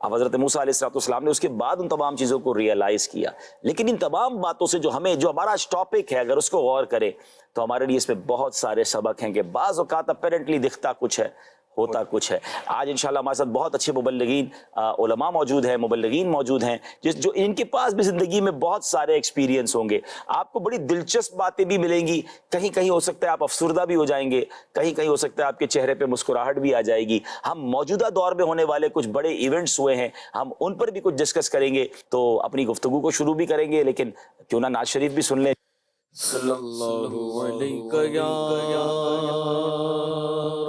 اب حضرت موسیٰ علیہ السلام نے اس کے بعد ان تمام چیزوں کو ریئلائز کیا. لیکن ان تمام باتوں سے جو ہمارا آج ٹاپک ہے، اگر اس کو غور کریں تو ہمارے لیے اس میں بہت سارے سبق ہیں کہ بعض اوقات اپیرنٹلی دکھتا کچھ ہے، ہوتا کچھ ہے. آج انشاءاللہ ہمارے ساتھ بہت اچھے مبلغین علماء موجود ہیں، مبلغین موجود ہیں، جو ان کے پاس بھی زندگی میں بہت سارے ایکسپیرینس ہوں گے. آپ کو بڑی دلچسپ باتیں بھی ملیں گی. کہیں کہیں ہو سکتا ہے آپ افسردہ بھی ہو جائیں گے، کہیں کہیں ہو سکتا ہے آپ کے چہرے پہ مسکراہٹ بھی آ جائے گی. ہم موجودہ دور میں ہونے والے کچھ بڑے ایونٹس ہوئے ہیں، ہم ان پر بھی کچھ ڈسکس کریں گے. تو اپنی گفتگو کو شروع بھی کریں گے، لیکن کیوں نہ نعت شریف بھی سن لیں. صلی اللہ علیہ یا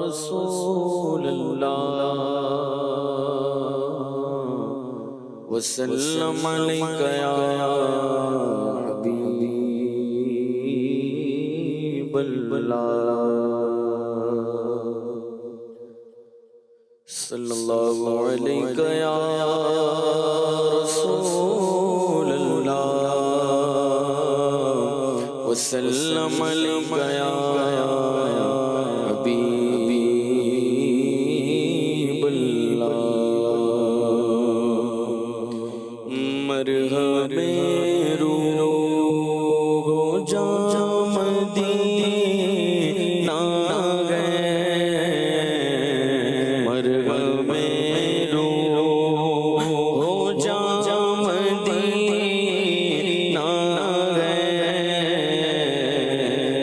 رسول اللہ وسلم علیہ یا حبیب اللہ صلی اللہ علیہ یا رسول اللہ وسلم علیہ یا حبیب اللہ. مرحبا روح جام مدینہ گئے، مرحبا روح جام مدینہ گئے،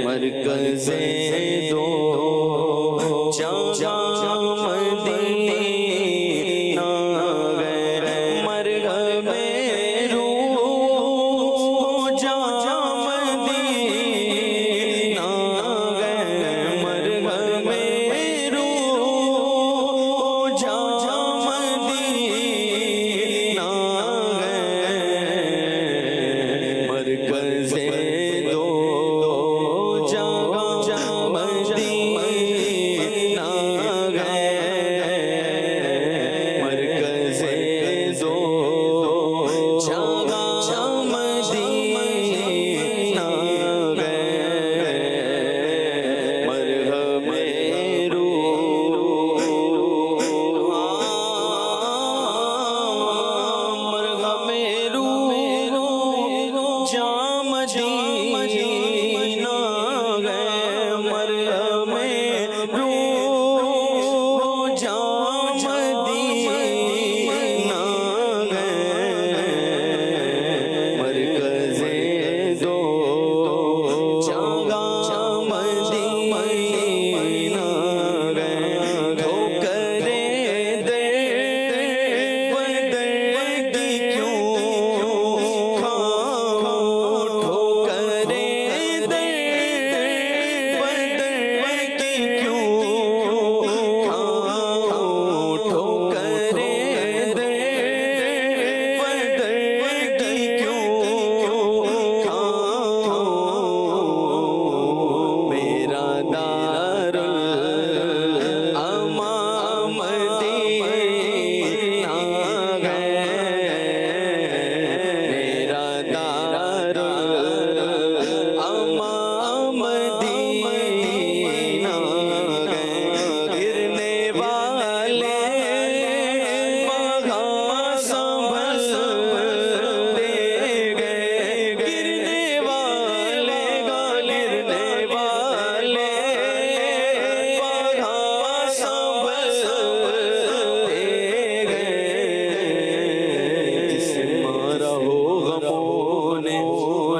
مرکز دو جام مدینہ گئے، مرحبا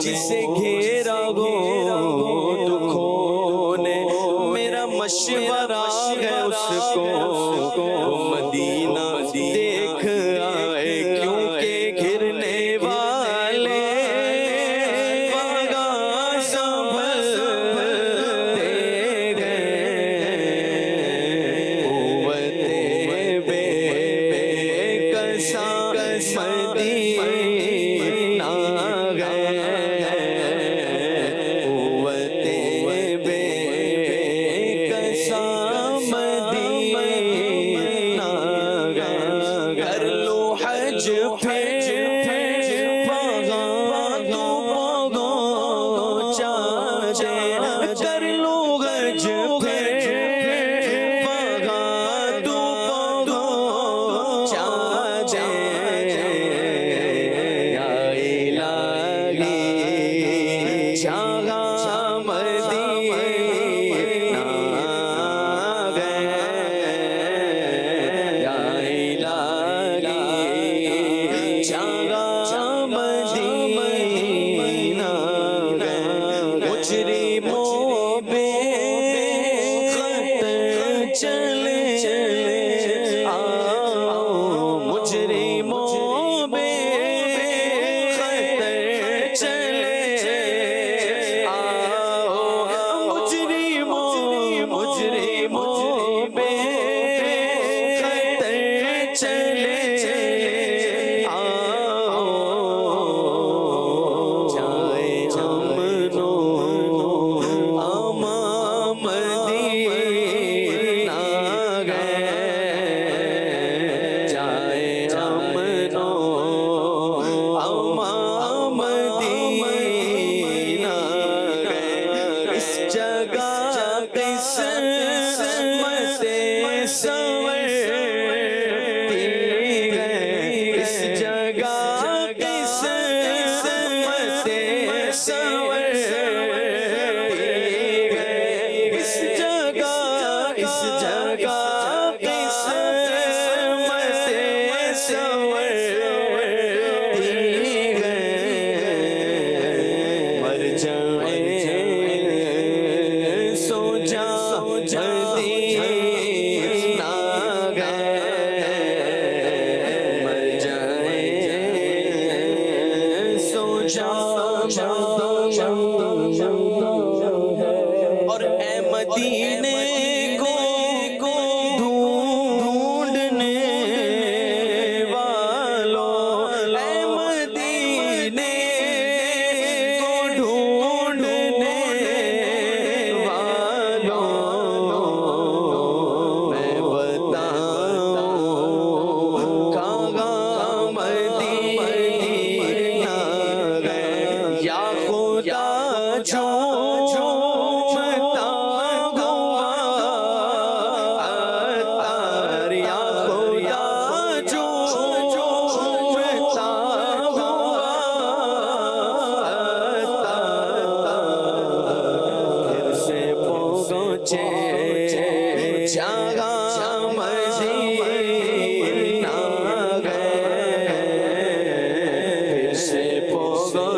جسے گھیرا ہو دکھوں نے، میرا مشورہ ہے اس کو مدینہ دیکھ آئے، کیونکہ گھرنے والے وہاں سنبھلتے گئے، قوتِ بے کساں مدینہ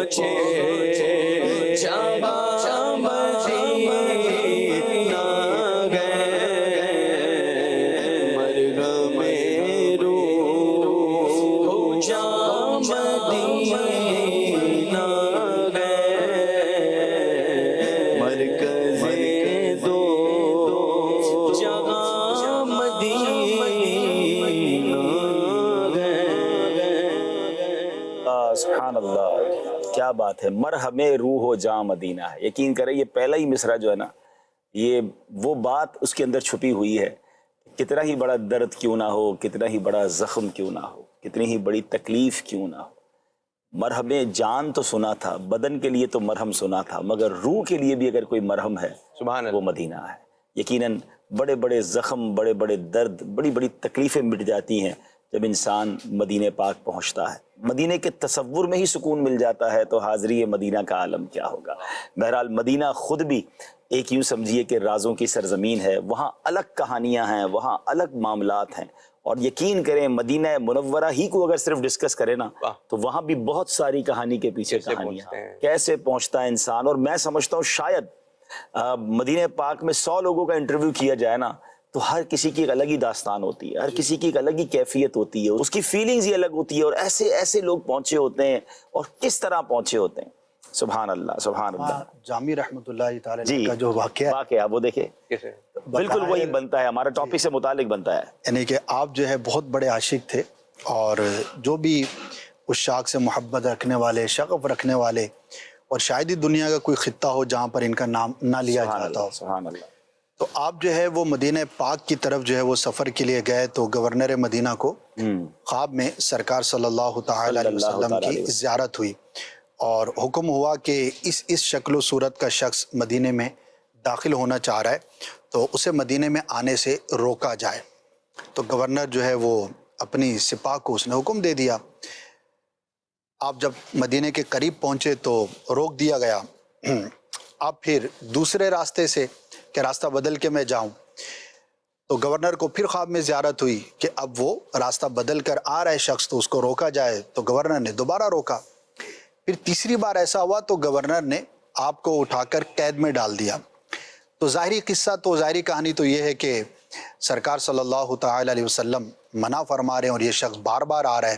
پہنچے جہاں مدینہ گئے مرغم روح جہاں مدینہ گئے مرکز دو جہاں مدینہ سبحان اللہ، کیا بات ہے، مرہم روح و جاں مدینہ ہے۔ یقین کریں یہ پہلا ہی مصرع جو ہے نا، یہ وہ بات اس کے اندر چھپی ہوئی ہے، کتنا ہی بڑا درد کیوں نہ ہو، کتنا ہی بڑا زخم کیوں نہ ہو، کتنی ہی بڑی تکلیف کیوں نہ ہو، مرہم جان تو سنا تھا، بدن کے لیے تو مرہم سنا تھا، مگر روح کے لیے بھی اگر کوئی مرہم ہے سبحان وہ اللہ۔ مدینہ ہے۔ یقیناً بڑے بڑے زخم، بڑے بڑے درد، بڑی بڑی تکلیفیں مٹ جاتی ہیں جب انسان مدینہ پاک پہنچتا ہے، مدینہ کے تصور میں ہی سکون مل جاتا ہے، تو حاضری مدینہ کا عالم کیا ہوگا۔ بہرحال مدینہ خود بھی ایک یوں سمجھیے کہ رازوں کی سرزمین ہے، وہاں الگ کہانیاں ہیں، وہاں الگ معاملات ہیں، اور یقین کریں مدینہ منورہ ہی کو اگر صرف ڈسکس کرے نا تو وہاں بھی بہت ساری کہانی کے پیچھے کیسے کہانیاں پہنچتے ہیں، کیسے پہنچتا ہے انسان۔ اور میں سمجھتا ہوں شاید مدینہ پاک میں 100 لوگوں کا انٹرویو کیا جائے نا تو ہر کسی کی ایک الگ ہی داستان ہوتی ہے، ہر کسی کی ایک الگ ہی کیفیت ہوتی ہے، اس کی فیلنگز ہی الگ ہوتی ہے، اور ایسے ایسے لوگ پہنچے ہوتے ہیں اور کس طرح پہنچے ہوتے ہیں۔ سبحان اللہ، سبحان اللہ۔ جامی رحمۃ اللہ تعالی جی علیہ کا جو واقعہ واقعہ وہ دیکھیں کیسے؟ بالکل وہی بنتا ہے، ہمارا ٹاپک سے متعلق بنتا ہے۔ یعنی کہ آپ جو ہے بہت بڑے عاشق تھے، اور جو بھی اس شاخ سے محبت رکھنے والے، شغف رکھنے والے، اور شاید ہی دنیا کا کوئی خطہ ہو جہاں پر ان کا نام نہ لیا سبحان جاتا ہو، اللہ، سبحان اللہ۔ تو آپ جو ہے وہ مدینہ پاک کی طرف جو ہے وہ سفر کے لیے گئے، تو گورنر مدینہ کو خواب میں سرکار صلی اللہ تعالی علیہ وسلم کی زیارت ہوئی، اور حکم ہوا کہ اس شکل و صورت کا شخص مدینہ میں داخل ہونا چاہ رہا ہے تو اسے مدینہ میں آنے سے روکا جائے۔ تو گورنر جو ہے وہ اپنی سپاہ کو اس نے حکم دے دیا۔ آپ جب مدینہ کے قریب پہنچے تو روک دیا گیا، اب پھر دوسرے راستے سے کہ راستہ بدل کے میں جاؤں، تو گورنر کو پھر خواب میں زیارت ہوئی کہ اب وہ راستہ بدل کر آ رہا ہے شخص تو اس کو روکا جائے، تو گورنر نے دوبارہ روکا۔ پھر تیسری بار ایسا ہوا تو گورنر نے آپ کو اٹھا کر قید میں ڈال دیا۔ تو ظاہری قصہ تو ظاہری کہانی تو یہ ہے کہ سرکار صلی اللہ تعالی علیہ وسلم منع فرما رہے ہیں اور یہ شخص بار بار آ رہا ہے،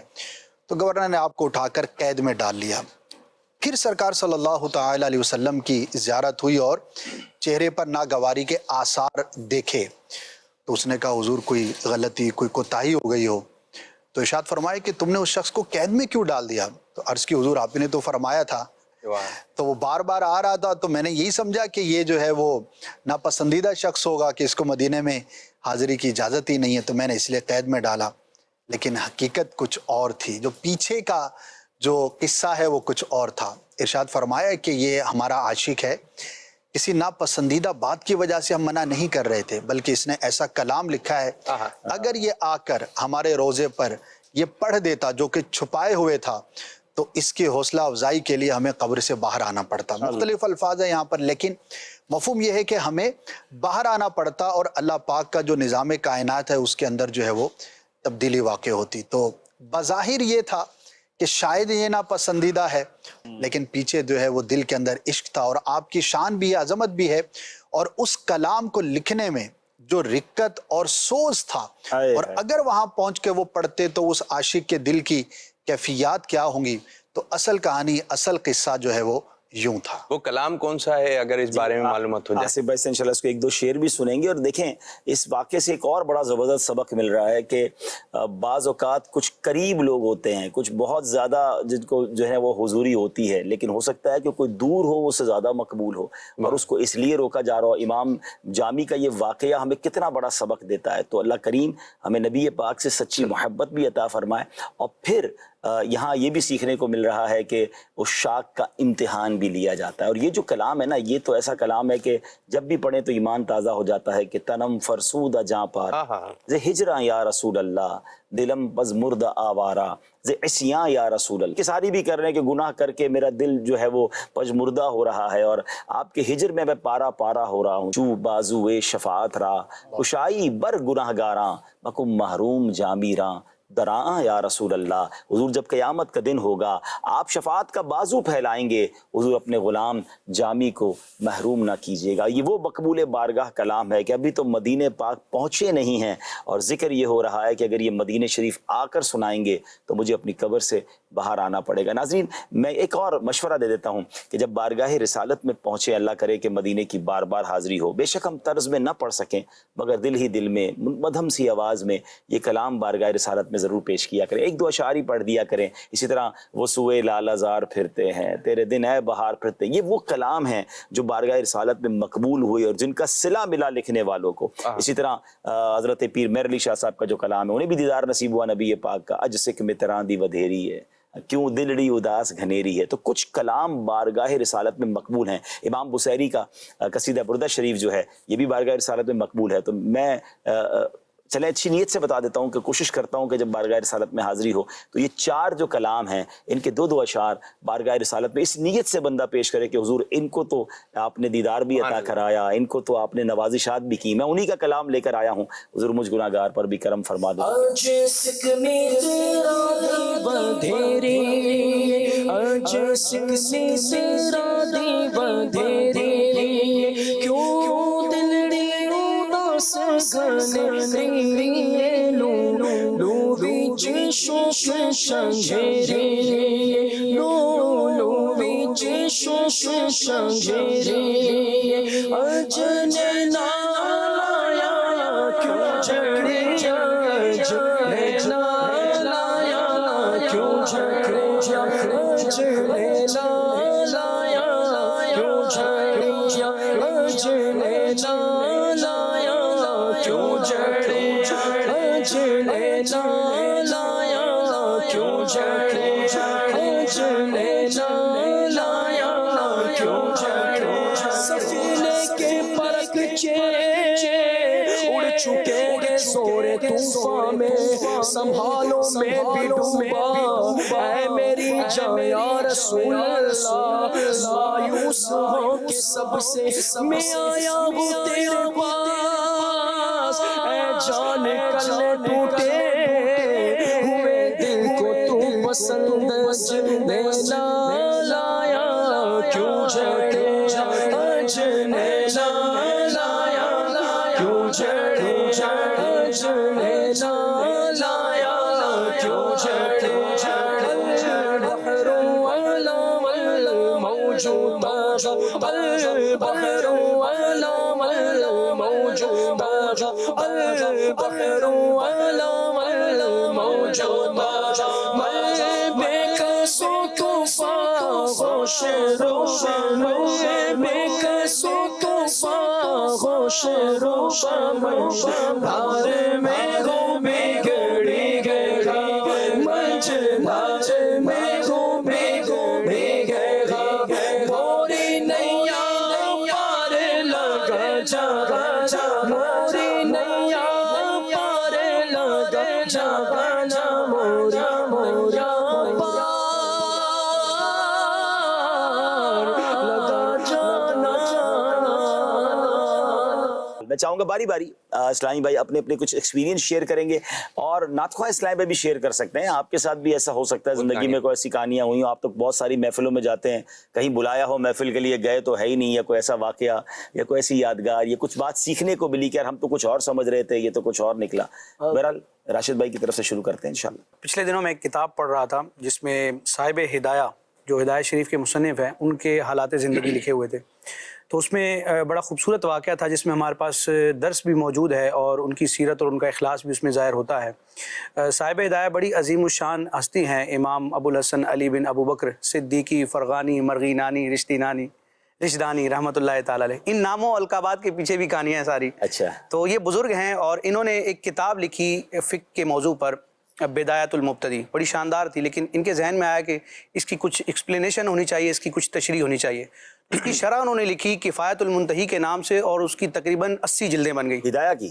تو گورنر نے آپ کو اٹھا کر قید میں ڈال لیا۔ پھر سرکار صلی اللہ تعالی علیہ وسلم کی زیارت ہوئی اور چہرے پر ناگواری کے آثار دیکھے، تو اس نے کہا حضور کوئی غلطی، کوئی کوتاہی ہو گئی ہو، تو ارشاد فرمائے کہ تم نے اس شخص کو قید میں کیوں ڈال دیا؟ تو عرض کی حضور آپ نے تو فرمایا تھا، تو وہ بار بار آ رہا تھا تو میں نے یہی سمجھا کہ یہ جو ہے وہ ناپسندیدہ شخص ہوگا کہ اس کو مدینے میں حاضری کی اجازت ہی نہیں ہے، تو میں نے اس لیے قید میں ڈالا۔ لیکن حقیقت کچھ اور تھی، جو پیچھے کا جو قصہ ہے وہ کچھ اور تھا۔ ارشاد فرمایا کہ یہ ہمارا عاشق ہے، کسی ناپسندیدہ بات کی وجہ سے ہم منع نہیں کر رہے تھے، بلکہ اس نے ایسا کلام لکھا ہے، اگر یہ آ کر ہمارے روزے پر یہ پڑھ دیتا جو کہ چھپائے ہوئے تھا تو اس کی حوصلہ افزائی کے لیے ہمیں قبر سے باہر آنا پڑتا۔ مختلف الفاظ ہیں یہاں پر، لیکن مفہوم یہ ہے کہ ہمیں باہر آنا پڑتا اور اللہ پاک کا جو نظام کائنات ہے اس کے اندر جو ہے وہ تبدیلی واقع ہوتی۔ تو بظاہر یہ تھا کہ شاید یہ ناپسندیدہ ہے، لیکن پیچھے جو ہے وہ دل کے اندر عشق تھا، اور آپ کی شان بھی ہے، عظمت بھی ہے، اور اس کلام کو لکھنے میں جو رقت اور سوز تھا، اور اگر وہاں پہنچ کے وہ پڑھتے تو اس عاشق کے دل کی کیفیات کیا ہوں گی، تو اصل کہانی، اصل قصہ جو ہے وہ یوں تھا۔ وہ کلام کون سا ہے اگر اس بارے میں معلومات ہو جائے؟ آصف بھائی سے انشاءاللہ اس کو ایک دو شعر بھی سنیں گے، اور دیکھیں اس واقعے سے ایک اور بڑا زبردست سبق مل رہا ہے کہ بعض اوقات کچھ قریب لوگ ہوتے ہیں، کچھ بہت زیادہ جن کو جو ہے وہ حضوری ہوتی ہے، لیکن ہو سکتا ہے کہ کوئی دور ہو وہ سے زیادہ مقبول ہو، اور اس کو اس لیے روکا جا رہا ہو۔ امام جامی کا یہ واقعہ ہمیں کتنا بڑا سبق دیتا ہے۔ تو اللہ کریم ہمیں نبی پاک سے سچی محبت بھی عطا فرمائے، اور پھر یہاں یہ بھی سیکھنے کو مل رہا ہے کہ اس شاخ کا امتحان بھی لیا جاتا ہے۔ اور یہ جو کلام ہے نا، یہ تو ایسا کلام ہے کہ جب بھی پڑھیں تو ایمان تازہ ہو جاتا ہے کہ تنم فرسودہ جاں پار زِ ہجراں یا رسول اللہ، دلم پز مردہ آوارہ زِ عصیاں یا رسول اللہ۔ کہ ساری بھی کر رہے ہیں کہ گناہ کر کے میرا دل جو ہے وہ پج مردہ ہو رہا ہے، اور آپ کے ہجر میں پارا پارا ہو رہا ہوں، چو بازوے شفاعت را کشائی بر گناہ گاراں مکم محروم جامی راں دراں یا رسول اللہ، حضور جب قیامت کا دن ہوگا آپ شفاعت کا بازو پھیلائیں گے، حضور اپنے غلام جامی کو محروم نہ کیجیے گا۔ یہ وہ مقبول بارگاہ کلام ہے کہ ابھی تو مدینہ پاک پہنچے نہیں ہیں اور ذکر یہ ہو رہا ہے کہ اگر یہ مدینہ شریف آ کر سنائیں گے تو مجھے اپنی قبر سے باہر آنا پڑے گا۔ ناظرین، میں ایک اور مشورہ دے دیتا ہوں کہ جب بارگاہ رسالت میں پہنچے، اللہ کرے کہ مدینے کی بار بار حاضری ہو، بے شک ہم طرز میں نہ پڑھ سکیں مگر دل ہی دل میں مدھم سی آواز میں یہ کلام بارگاہ رسالت میں ضرور پیش کیا کریں، ایک دو اشعار ہی پڑھ دیا کریں۔ اسی طرح وہ سوئے لالہ زار پھرتے ہیں، تیرے دن اے بہار پھرتے ہیں، یہ وہ کلام ہیں جو بارگاہ رسالت میں مقبول ہوئے اور جن کا صلہ ملا لکھنے والوں کو۔ اسی طرح حضرت پیر مہر علی شاہ صاحب کا جو کلام ہے، انہیں بھی دیدار نصیب ہوا نبی پاک کا، اج سکھ میں تراں دی ودھیری ہے، کیوں دلڑی اداس گھنیری ہے۔ تو کچھ کلام بارگاہ رسالت میں مقبول ہیں۔ امام بصیری کا قصیدہ بردہ شریف جو ہے یہ بھی بارگاہ رسالت میں مقبول ہے۔ تو میں چلیں اچھی نیت سے بتا دیتا ہوں کہ کوشش کرتا ہوں کہ جب بارگاہ رسالت میں حاضری ہو تو یہ چار جو کلام ہیں ان کے دو دو اشعار بارگاہ رسالت میں اس نیت سے بندہ پیش کرے کہ حضور ان کو تو آپ نے دیدار بھی عطا کرایا، ان کو تو آپ نے نوازشات بھی کی، میں انہی کا کلام لے کر آیا ہوں، حضور مجھ گناہگار پر بھی کرم فرما دو۔ آج سکھ میں تیرا دی بدھیری، آج سکھ میں تیرا دی بدھیری، کیوں دلڑی اداس گھنیری، لو وچ شوق شنجھیری، لو وچ شوق شنجھیری، اج نینا لایا کیوں جھڑیا، اج نینا لایا کیوں جھڑیا، اج نینا لایا کیوں جھڑیا، اج نینا لایا کیوں جھڑیا، اج نینا لایا کیوں جھڑیا، اج نینا لایا کیوں جھڑیا۔ سفینے کے پرکچے اڑ چکے گے زور طوفان میں، سنبھالو میں بھی ڈوبا اے میری جان یا رسول اللہ، مایوس ہو کے سب سے میں آیا ہوں تیرے پاس، اے جان کل ٹوٹے ہوئے دل کو تو پسند نینا لایا کیوں جھڑیا، اج نینا لایا کیوں جھڑیا، اج نینا لایا کیوں جھڑیا۔ البحر علام الموج طغى، البحر علام الموج طغى، البحر علام الموج طغى، میں بے قصوں طوفان ہوش روشن، میں بے قصوں طوفان ہوش روشن، دھار میں ہوں بگڑی گئی، مجھنار میں ہوں بگڑی گئی، موری نیا پار لگا جانا، موری نیا پار لگا جانا، مورا مورا پار لگا جانا۔ میں چاہوں گا باری باری اسلامی بھائی اپنے اپنے کچھ ایکسپیرینس شیئر کریں گے، اور نعتخواہ اسلامی بھائی بھی شیئر کر سکتے ہیں۔ آپ کے ساتھ بھی ایسا ہو سکتا ہے زندگی میں کوئی ایسی کہانیاں ہوئی ہوں، آپ تو بہت ساری محفلوں میں جاتے ہیں، کہیں بلایا ہو محفل کے لیے گئے تو ہے ہی نہیں، یا کوئی ایسا واقعہ یا کوئی ایسی یادگار یا کچھ بات سیکھنے کو ملی کہ یار ہم تو کچھ اور سمجھ رہے تھے، یہ تو کچھ اور نکلا۔ بہرحال راشد بھائی کی طرف سے شروع کرتے ہیں انشاءاللہ۔ پچھلے دنوں میں ایک کتاب پڑھ رہا تھا جس میں صاحب ہدایہ جو ہدایہ شریف کے مصنف ہیں ان کے حالات زندگی لکھے ہوئے تھے، تو اس میں بڑا خوبصورت واقعہ تھا جس میں ہمارے پاس درس بھی موجود ہے اور ان کی سیرت اور ان کا اخلاص بھی اس میں ظاہر ہوتا ہے۔ صاحب ہدایہ بڑی عظیم الشان ہستی ہیں، امام ابو الحسن علی بن ابو بکر صدیقی فرغانی مرغینانی رشدانی رحمۃ اللہ تعالی علیہ۔ ان ناموں القابات کے پیچھے بھی کہانیاں ہیں ساری۔ اچھا، تو یہ بزرگ ہیں اور انہوں نے ایک کتاب لکھی فقہ کے موضوع پر، بدایت المبتدی، بڑی شاندار تھی، لیکن ان کے ذہن میں آیا کہ اس کی کچھ ایکسپلینیشن ہونی چاہیے، اس کی کچھ تشریح ہونی چاہیے۔ اس کی شرح انہوں نے لکھی کفایت المنتہی کے نام سے، اور اس کی تقریباً 80 جلدیں بن گئی۔ ہدایہ کی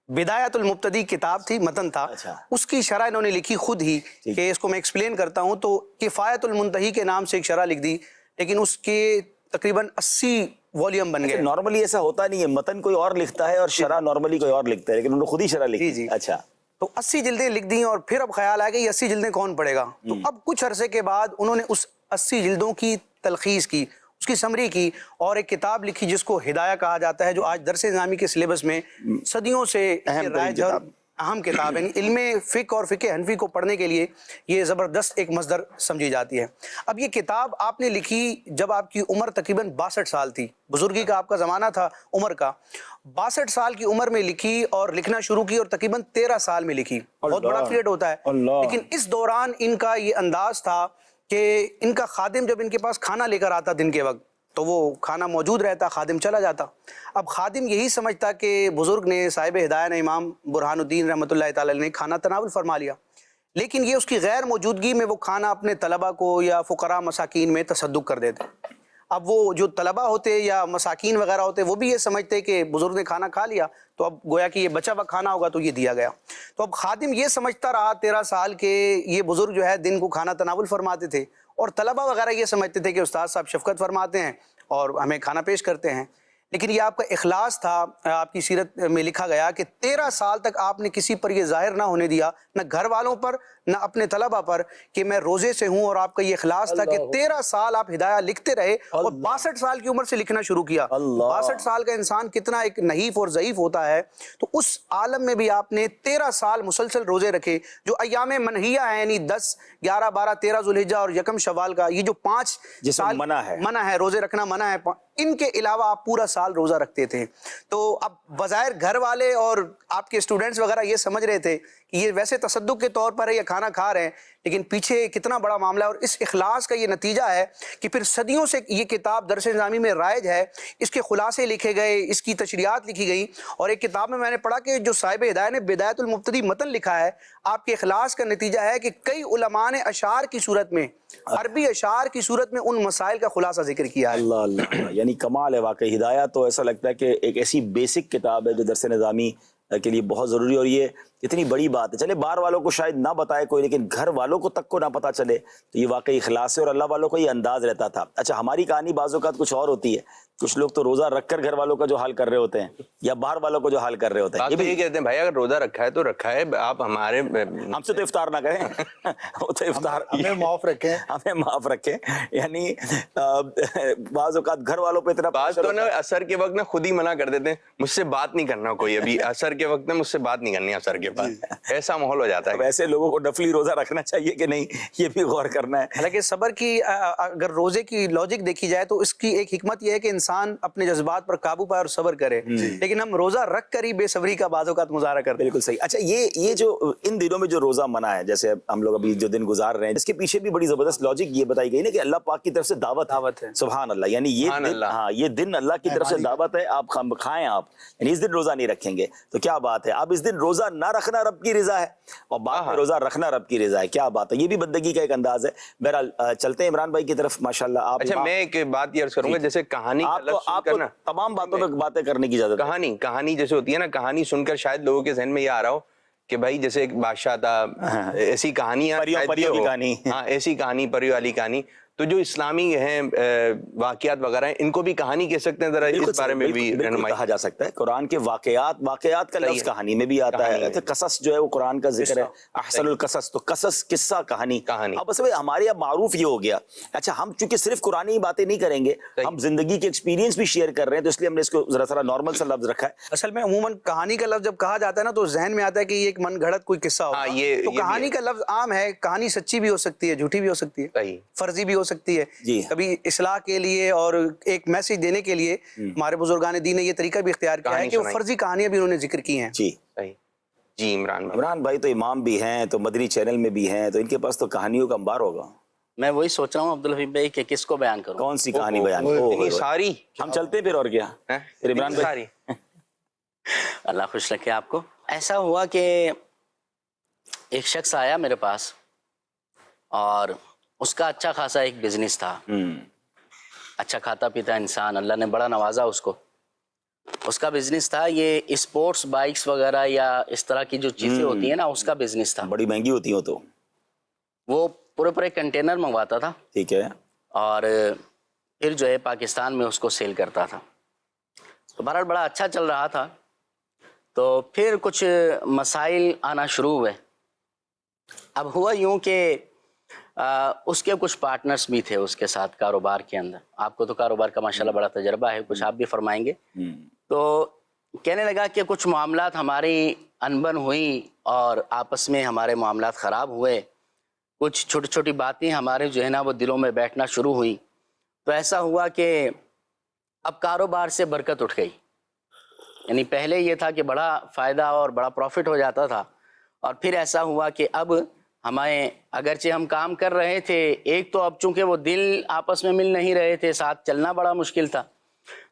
بدایت المبتدی کتاب تھی، متن تھا، اس کی شرح انہوں نے لکھی خود ہی، کہ اس کو میں ایکسپلین کرتا ہوں تو کفایت المنتہی کے نام سے ایک شرح لکھ دی، لیکن اس کے تقریباً 80 والیوم بن گئے۔ نارملی ایسا ہوتا نہیں ہے، متن کوئی اور لکھتا ہے اور شرح نارملی کوئی اور لکھتا ہے، لیکن انہوں نے خود ہی شرح لکھی۔ جی۔ اچھا، تو 80 جلدیں لکھ دی اور پھر اب خیال آیا کہ یہ 80 جلدیں کون پڑھے گا. تو اب کچھ عرصے کے بعد انہوں نے اس 80 جلدوں کی تلخیص کی, اس کی سمری کی اور ایک کتاب لکھی جس کو ہدایہ کہا جاتا ہے, جو آج درس نظامی کے سلیبس میں صدیوں سے رائج اور اہم کتاب ہے. علم فقہ اور فقہ حنفی کو پڑھنے کے لیے یہ زبردست ایک مصدر سمجھی جاتی ہے. اب یہ کتاب آپ نے لکھی جب آپ کی عمر تقریباً 62 سال تھی, بزرگی کا آپ کا زمانہ تھا عمر کا. 62 سال کی عمر میں لکھی اور لکھنا شروع کی اور تقریباً 13 سال میں لکھی. بہت بڑا پیریڈ ہوتا ہے. لیکن اس دوران ان کا یہ انداز تھا کہ ان کا خادم جب ان کے پاس کھانا لے کر آتا دن کے وقت تو وہ کھانا موجود رہتا, خادم چلا جاتا. اب خادم یہی سمجھتا کہ بزرگ نے, صاحب ہدایہ نے, امام برہان الدین رحمۃ اللہ تعالی نے کھانا تناول فرما لیا, لیکن یہ اس کی غیر موجودگی میں وہ کھانا اپنے طلبہ کو یا فقراء مساکین میں تصدق کر دیتے. اب وہ جو طلبہ ہوتے یا مساکین وغیرہ ہوتے وہ بھی یہ سمجھتے کہ بزرگ نے کھانا کھا لیا تو اب گویا کہ یہ بچا ہوا کھانا ہوگا تو یہ دیا گیا. تو اب خادم یہ سمجھتا رہا 13 سال کے یہ بزرگ جو ہے دن کو کھانا تناول فرماتے تھے, اور طلبہ وغیرہ یہ سمجھتے تھے کہ استاد صاحب شفقت فرماتے ہیں اور ہمیں کھانا پیش کرتے ہیں. لیکن یہ آپ کا اخلاص تھا. آپ کی سیرت میں لکھا گیا کہ 13 سال تک آپ نے کسی پر یہ ظاہر نہ ہونے دیا, نہ گھر والوں پر نہ اپنے طلبہ پر, کہ میں روزے سے ہوں. اور آپ کا یہ اخلاص تھا کہ 13 سال آپ ہدایہ لکھتے رہے اور 62 سال کی عمر سے لکھنا شروع کیا. 62 سال کا انسان کتنا ایک نحیف اور ضعیف ہوتا ہے. تو اس عالم میں بھی آپ نے 13 سال مسلسل روزے رکھے, جو ایام منہیہ ہیں, یعنی 10, 11, 12, 13 ذوالحجہ اور 1 شوال کا, یہ جو 5 سال منع ہے, روزے رکھنا منع ہے, ان کے علاوہ آپ پورا سال روزہ رکھتے تھے. تو اب بظاہر گھر والے اور آپ کے اسٹوڈنٹس وغیرہ یہ سمجھ رہے تھے کہ یہ ویسے تصدق کے طور پر ہے یا کھانا کھا رہے ہیں, لیکن پیچھے کتنا بڑا معاملہ ہے. اور اس اخلاص کا یہ نتیجہ ہے کہ پھر صدیوں سے یہ کتاب درس نظامی میں رائج ہے. اس کے خلاصے لکھے گئے, اس کی تشریحات لکھی گئی, اور ایک کتاب میں نے پڑھا کہ جو صاحب ہدایہ نے بدایت المبتدی متن لکھا ہے, آپ کے اخلاص کا نتیجہ ہے کہ کئی علماء نے اشعار کی صورت میں, عربی اشعار کی صورت میں ان مسائل کا خلاصہ ذکر کیا ہے. اللہ اللہ, یعنی کمال ہے واقعی. ہدایہ تو ایسا لگتا ہے کہ ایک ایسی بیسک کتاب ہے جو درس نظامی کے لیے بہت ضروری, اور یہ اتنی بڑی بات ہے. چلے باہر والوں کو شاید نہ بتائے کوئی, لیکن گھر والوں کو تک کو نہ پتہ چلے تو یہ واقعی اخلاص ہے, اور اللہ والوں کو یہ انداز رہتا تھا. اچھا, ہماری کہانی بعض اوقات کچھ اور ہوتی ہے. کچھ لوگ تو روزہ رکھ کر گھر والوں کا جو حال کر رہے ہوتے ہیں یا باہر والوں کو جو حال کر رہے ہوتے ہیں. یہ بھی کہتے ہیں بھائی اگر روزہ رکھا ہے تو رکھا ہے, آپ ہمارے ہم سے تو افطار نہ کریں, وہ تو افطار ہمیں معاف رکھیں, ہمیں معاف رکھیں. یعنی بعض اوقات گھر والوں پہ اتنا بعض تو نا اثر کے وقت نا خود ہی منع کر دیتے ہیں, مجھ سے بات نہیں کرنا کوئی, ابھی اثر کے وقت میں مجھ سے بات نہیں کرنی اثر کے بعد, ایسا ماحول ہو جاتا ہے. ویسے لوگوں کو نفلی روزہ رکھنا چاہیے کہ نہیں, یہ بھی غور کرنا ہے. حالانکہ صبر کی اگر روزے کی لاجک دیکھی جائے تو اس کی ایک حکمت یہ ہے کہ انسان اپنے جذبات پر قابو پائے اور صبر کرے, لیکن ہم روزہ رکھ کر ہی بے صبری کا بعض اوقات مظاہرہ کرتے ہیں. بالکل صحیح. اچھا, یہ جو ان دنوں میں جو روزہ منع ہے, جیسے ہم لوگ ابھی جو دن گزار رہے ہیں, اس کے پیچھے بھی بڑی زبردست لاجک یہ بتائی گئی نا کہ اللہ پاک کی طرف سے دعوت ہے. سبحان اللہ, یعنی یہ دن اللہ کی طرف سے دعوت ہے, آپ کھائیں, آپ یعنی اس دن روزہ نہیں رکھیں گے تو کیا بات ہے. اب اس دن روزہ نہ رکھنا رب کی رضا ہے, اور بعد میں روزہ رکھنا رب کی رضا ہے. کیا بات ہے, یہ بھی بندگی کا ایک انداز ہے. بہرحال چلتے ہیں عمران بھائی کی طرف. ماشاءاللہ آپ. اچھا, میں ایک بات یہ عرض کروں گا, جیسے کہانی آپ کو تمام باتوں پہ باتیں کرنے کی اجازت ہے. کہانی جیسے ہوتی ہے نا, کہانی سن کر شاید لوگوں کے ذہن میں یہ آ رہا ہو کہ بھائی جیسے ایک بادشاہ تھا, ایسی کہانیاں, پریوں کی کہانی, ہاں ایسی کہانی, پریوں والی کہانی. تو جو اسلامی ہیں واقعات وغیرہ ہیں, ان کو بھی کہانی کہہ سکتے ہیں, ذرا اس بارے میں بھی رہنمائی کہا جا سکتا ہے. قرآن کے واقعات کا لفظ کہانی میں بھی آتا ہے. قصص جو ہے وہ قرآن کا ذکر ہے, احسن القصص, تو قصص قصہ کہانی. اب بس ہمارے یہاں معروف یہ ہو گیا. اچھا, ہم چونکہ صرف قرآنی باتیں نہیں کریں گے, ہم زندگی کے ایکسپیرینس بھی شیئر کر رہے ہیں, تو اس لیے ہم نے اس کو ذرا نارمل سا لفظ رکھا ہے. اصل میں عموماً کہانی کا لفظ جب کہا جاتا ہے نا تو ذہن میں آتا ہے کہ یہ ایک من گھڑت کوئی قصہ ہوگا. تو کہانی کا لفظ عام ہے, کہانی سچی بھی ہو سکتی ہے, جھوٹی بھی ہو سکتی ہے, فرضی بھی ہو سکتی ہے. کبھی اصلاح کے لیے اور ایک میسج دینے کے لیے ہمارے بزرگان دین نے یہ طریقہ بھی اختیار کیا ہے کہ وہ فرضی کہانیاں بھی انہوں نے ذکر کی ہیں. جی عمران بھائی تو امام بھی ہیں, تو مدنی چینل میں بھی ہیں, تو ان کے پاس تو کہانیوں کا انبار ہوگا. میں وہی سوچ رہا ہوں عبدالحفیظ بھائی کہ کس کو بیان کروں, کون سی کہانی بیان کروں. ساری ہم چلتے پھر, اور کیا عمران بھائی. اللہ خوش رکھے آپ کو. ایسا ہوا کہ ایک شخص آیا میرے پاس, اور اس کا اچھا خاصا ایک بزنس تھا, اچھا کھاتا پیتا انسان, اللہ نے بڑا نوازا اس کو. اس کا بزنس تھا یہ اسپورٹس بائکس وغیرہ یا اس طرح کی جو چیزیں ہوتی ہیں نا, اس کا بزنس تھا. بڑی مہنگی ہوتی ہیں, تو وہ پورے کنٹینر منگواتا تھا. ٹھیک ہے. اور پھر جو ہے پاکستان میں اس کو سیل کرتا تھا. تو بہرحال بڑا اچھا چل رہا تھا. تو پھر کچھ مسائل آنا شروع ہوئے. اب ہوا یوں کہ اس کے کچھ پارٹنرز بھی تھے اس کے ساتھ کاروبار کے اندر. آپ کو تو کاروبار کا ماشاءاللہ بڑا تجربہ ہے, کچھ آپ بھی فرمائیں گے. تو کہنے لگا کہ کچھ معاملات ہماری انبن ہوئی اور آپس میں ہمارے معاملات خراب ہوئے, کچھ چھوٹی چھوٹی باتیں ہمارے جو ہے نا وہ دلوں میں بیٹھنا شروع ہوئی. تو ایسا ہوا کہ اب کاروبار سے برکت اٹھ گئی. یعنی پہلے یہ تھا کہ بڑا فائدہ اور بڑا پروفٹ ہو جاتا تھا, اور پھر ایسا ہوا کہ اب ہمیں اگرچہ ہم کام کر رہے تھے, ایک تو اب چونکہ وہ دل آپس میں مل نہیں رہے تھے, ساتھ چلنا بڑا مشکل تھا.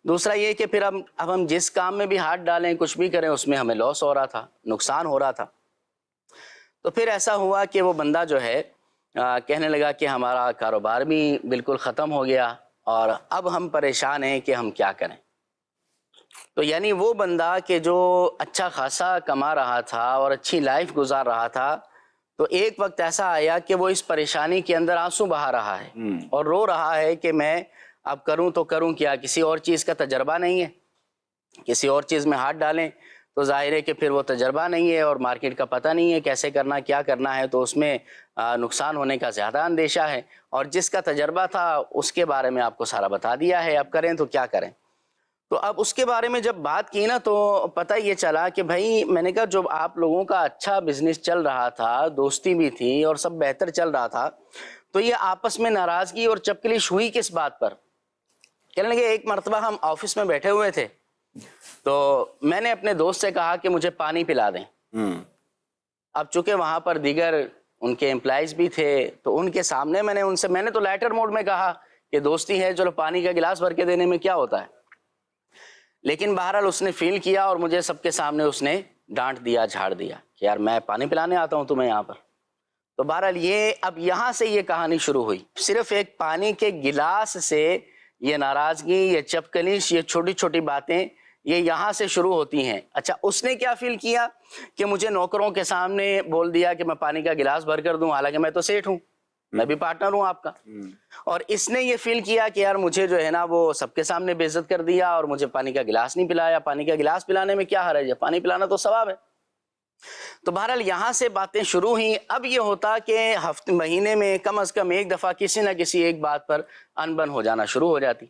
دوسرا یہ کہ پھر اب ہم جس کام میں بھی ہاتھ ڈالیں, کچھ بھی کریں, اس میں ہمیں لاس ہو رہا تھا, نقصان ہو رہا تھا. تو پھر ایسا ہوا کہ وہ بندہ جو ہے کہنے لگا کہ ہمارا کاروبار بھی بالکل ختم ہو گیا اور اب ہم پریشان ہیں کہ ہم کیا کریں. تو یعنی وہ بندہ کہ جو اچھا خاصا کما رہا تھا اور اچھی لائف گزار رہا تھا, تو ایک وقت ایسا آیا کہ وہ اس پریشانی کے اندر آنسو بہا رہا ہے اور رو رہا ہے کہ میں اب کروں تو کروں کیا, کسی اور چیز کا تجربہ نہیں ہے, کسی اور چیز میں ہاتھ ڈالیں تو ظاہر ہے کہ پھر وہ تجربہ نہیں ہے اور مارکیٹ کا پتہ نہیں ہے کیسے کرنا کیا کرنا ہے, تو اس میں نقصان ہونے کا زیادہ اندیشہ ہے. اور جس کا تجربہ تھا اس کے بارے میں آپ کو سارا بتا دیا ہے, اب کریں تو کیا کریں. تو اب اس کے بارے میں جب بات کی نا تو پتہ یہ چلا کہ بھائی میں نے کہا جو آپ لوگوں کا اچھا بزنس چل رہا تھا, دوستی بھی تھی اور سب بہتر چل رہا تھا, تو یہ آپس میں ناراضگی اور چپکلیش ہوئی کس بات پر. کہنے لگے ایک مرتبہ ہم آفس میں بیٹھے ہوئے تھے, تو میں نے اپنے دوست سے کہا کہ مجھے پانی پلا دیں. اب چونکہ وہاں پر دیگر ان کے امپلائیز بھی تھے, تو ان کے سامنے میں نے تو لائٹر موڈ میں کہا کہ دوستی ہے, چلو پانی کا گلاس بھر کے دینے میں کیا ہوتا ہے. لیکن بہرحال اس نے فیل کیا اور مجھے سب کے سامنے اس نے ڈانٹ دیا, جھاڑ دیا کہ یار میں پانی پلانے آتا ہوں تمہیں یہاں پر. تو بہرحال اب یہاں سے یہ کہانی شروع ہوئی. صرف ایک پانی کے گلاس سے یہ ناراضگی, یہ چپکلیش, یہ چھوٹی چھوٹی باتیں یہ یہاں سے شروع ہوتی ہیں. اچھا اس نے کیا فیل کیا کہ مجھے نوکروں کے سامنے بول دیا کہ میں پانی کا گلاس بھر کر دوں, حالانکہ میں تو سیٹ ہوں, میں بھی پارٹنر ہوں آپ کا. اور اس نے یہ فیل کیا کہ یار مجھے جو ہے نا وہ سب کے سامنے بے عزت کر دیا اور مجھے پانی کا گلاس نہیں پلایا. پانی کا گلاس پلانے میں کیا حرج ہے, پانی پلانا تو ثواب ہے. تو بہرحال یہاں سے باتیں شروع ہوئیں. اب یہ ہوتا کہ ہفتے مہینے میں کم از کم ایک دفعہ کسی نہ کسی ایک بات پر انبن ہو جانا شروع ہو جاتی,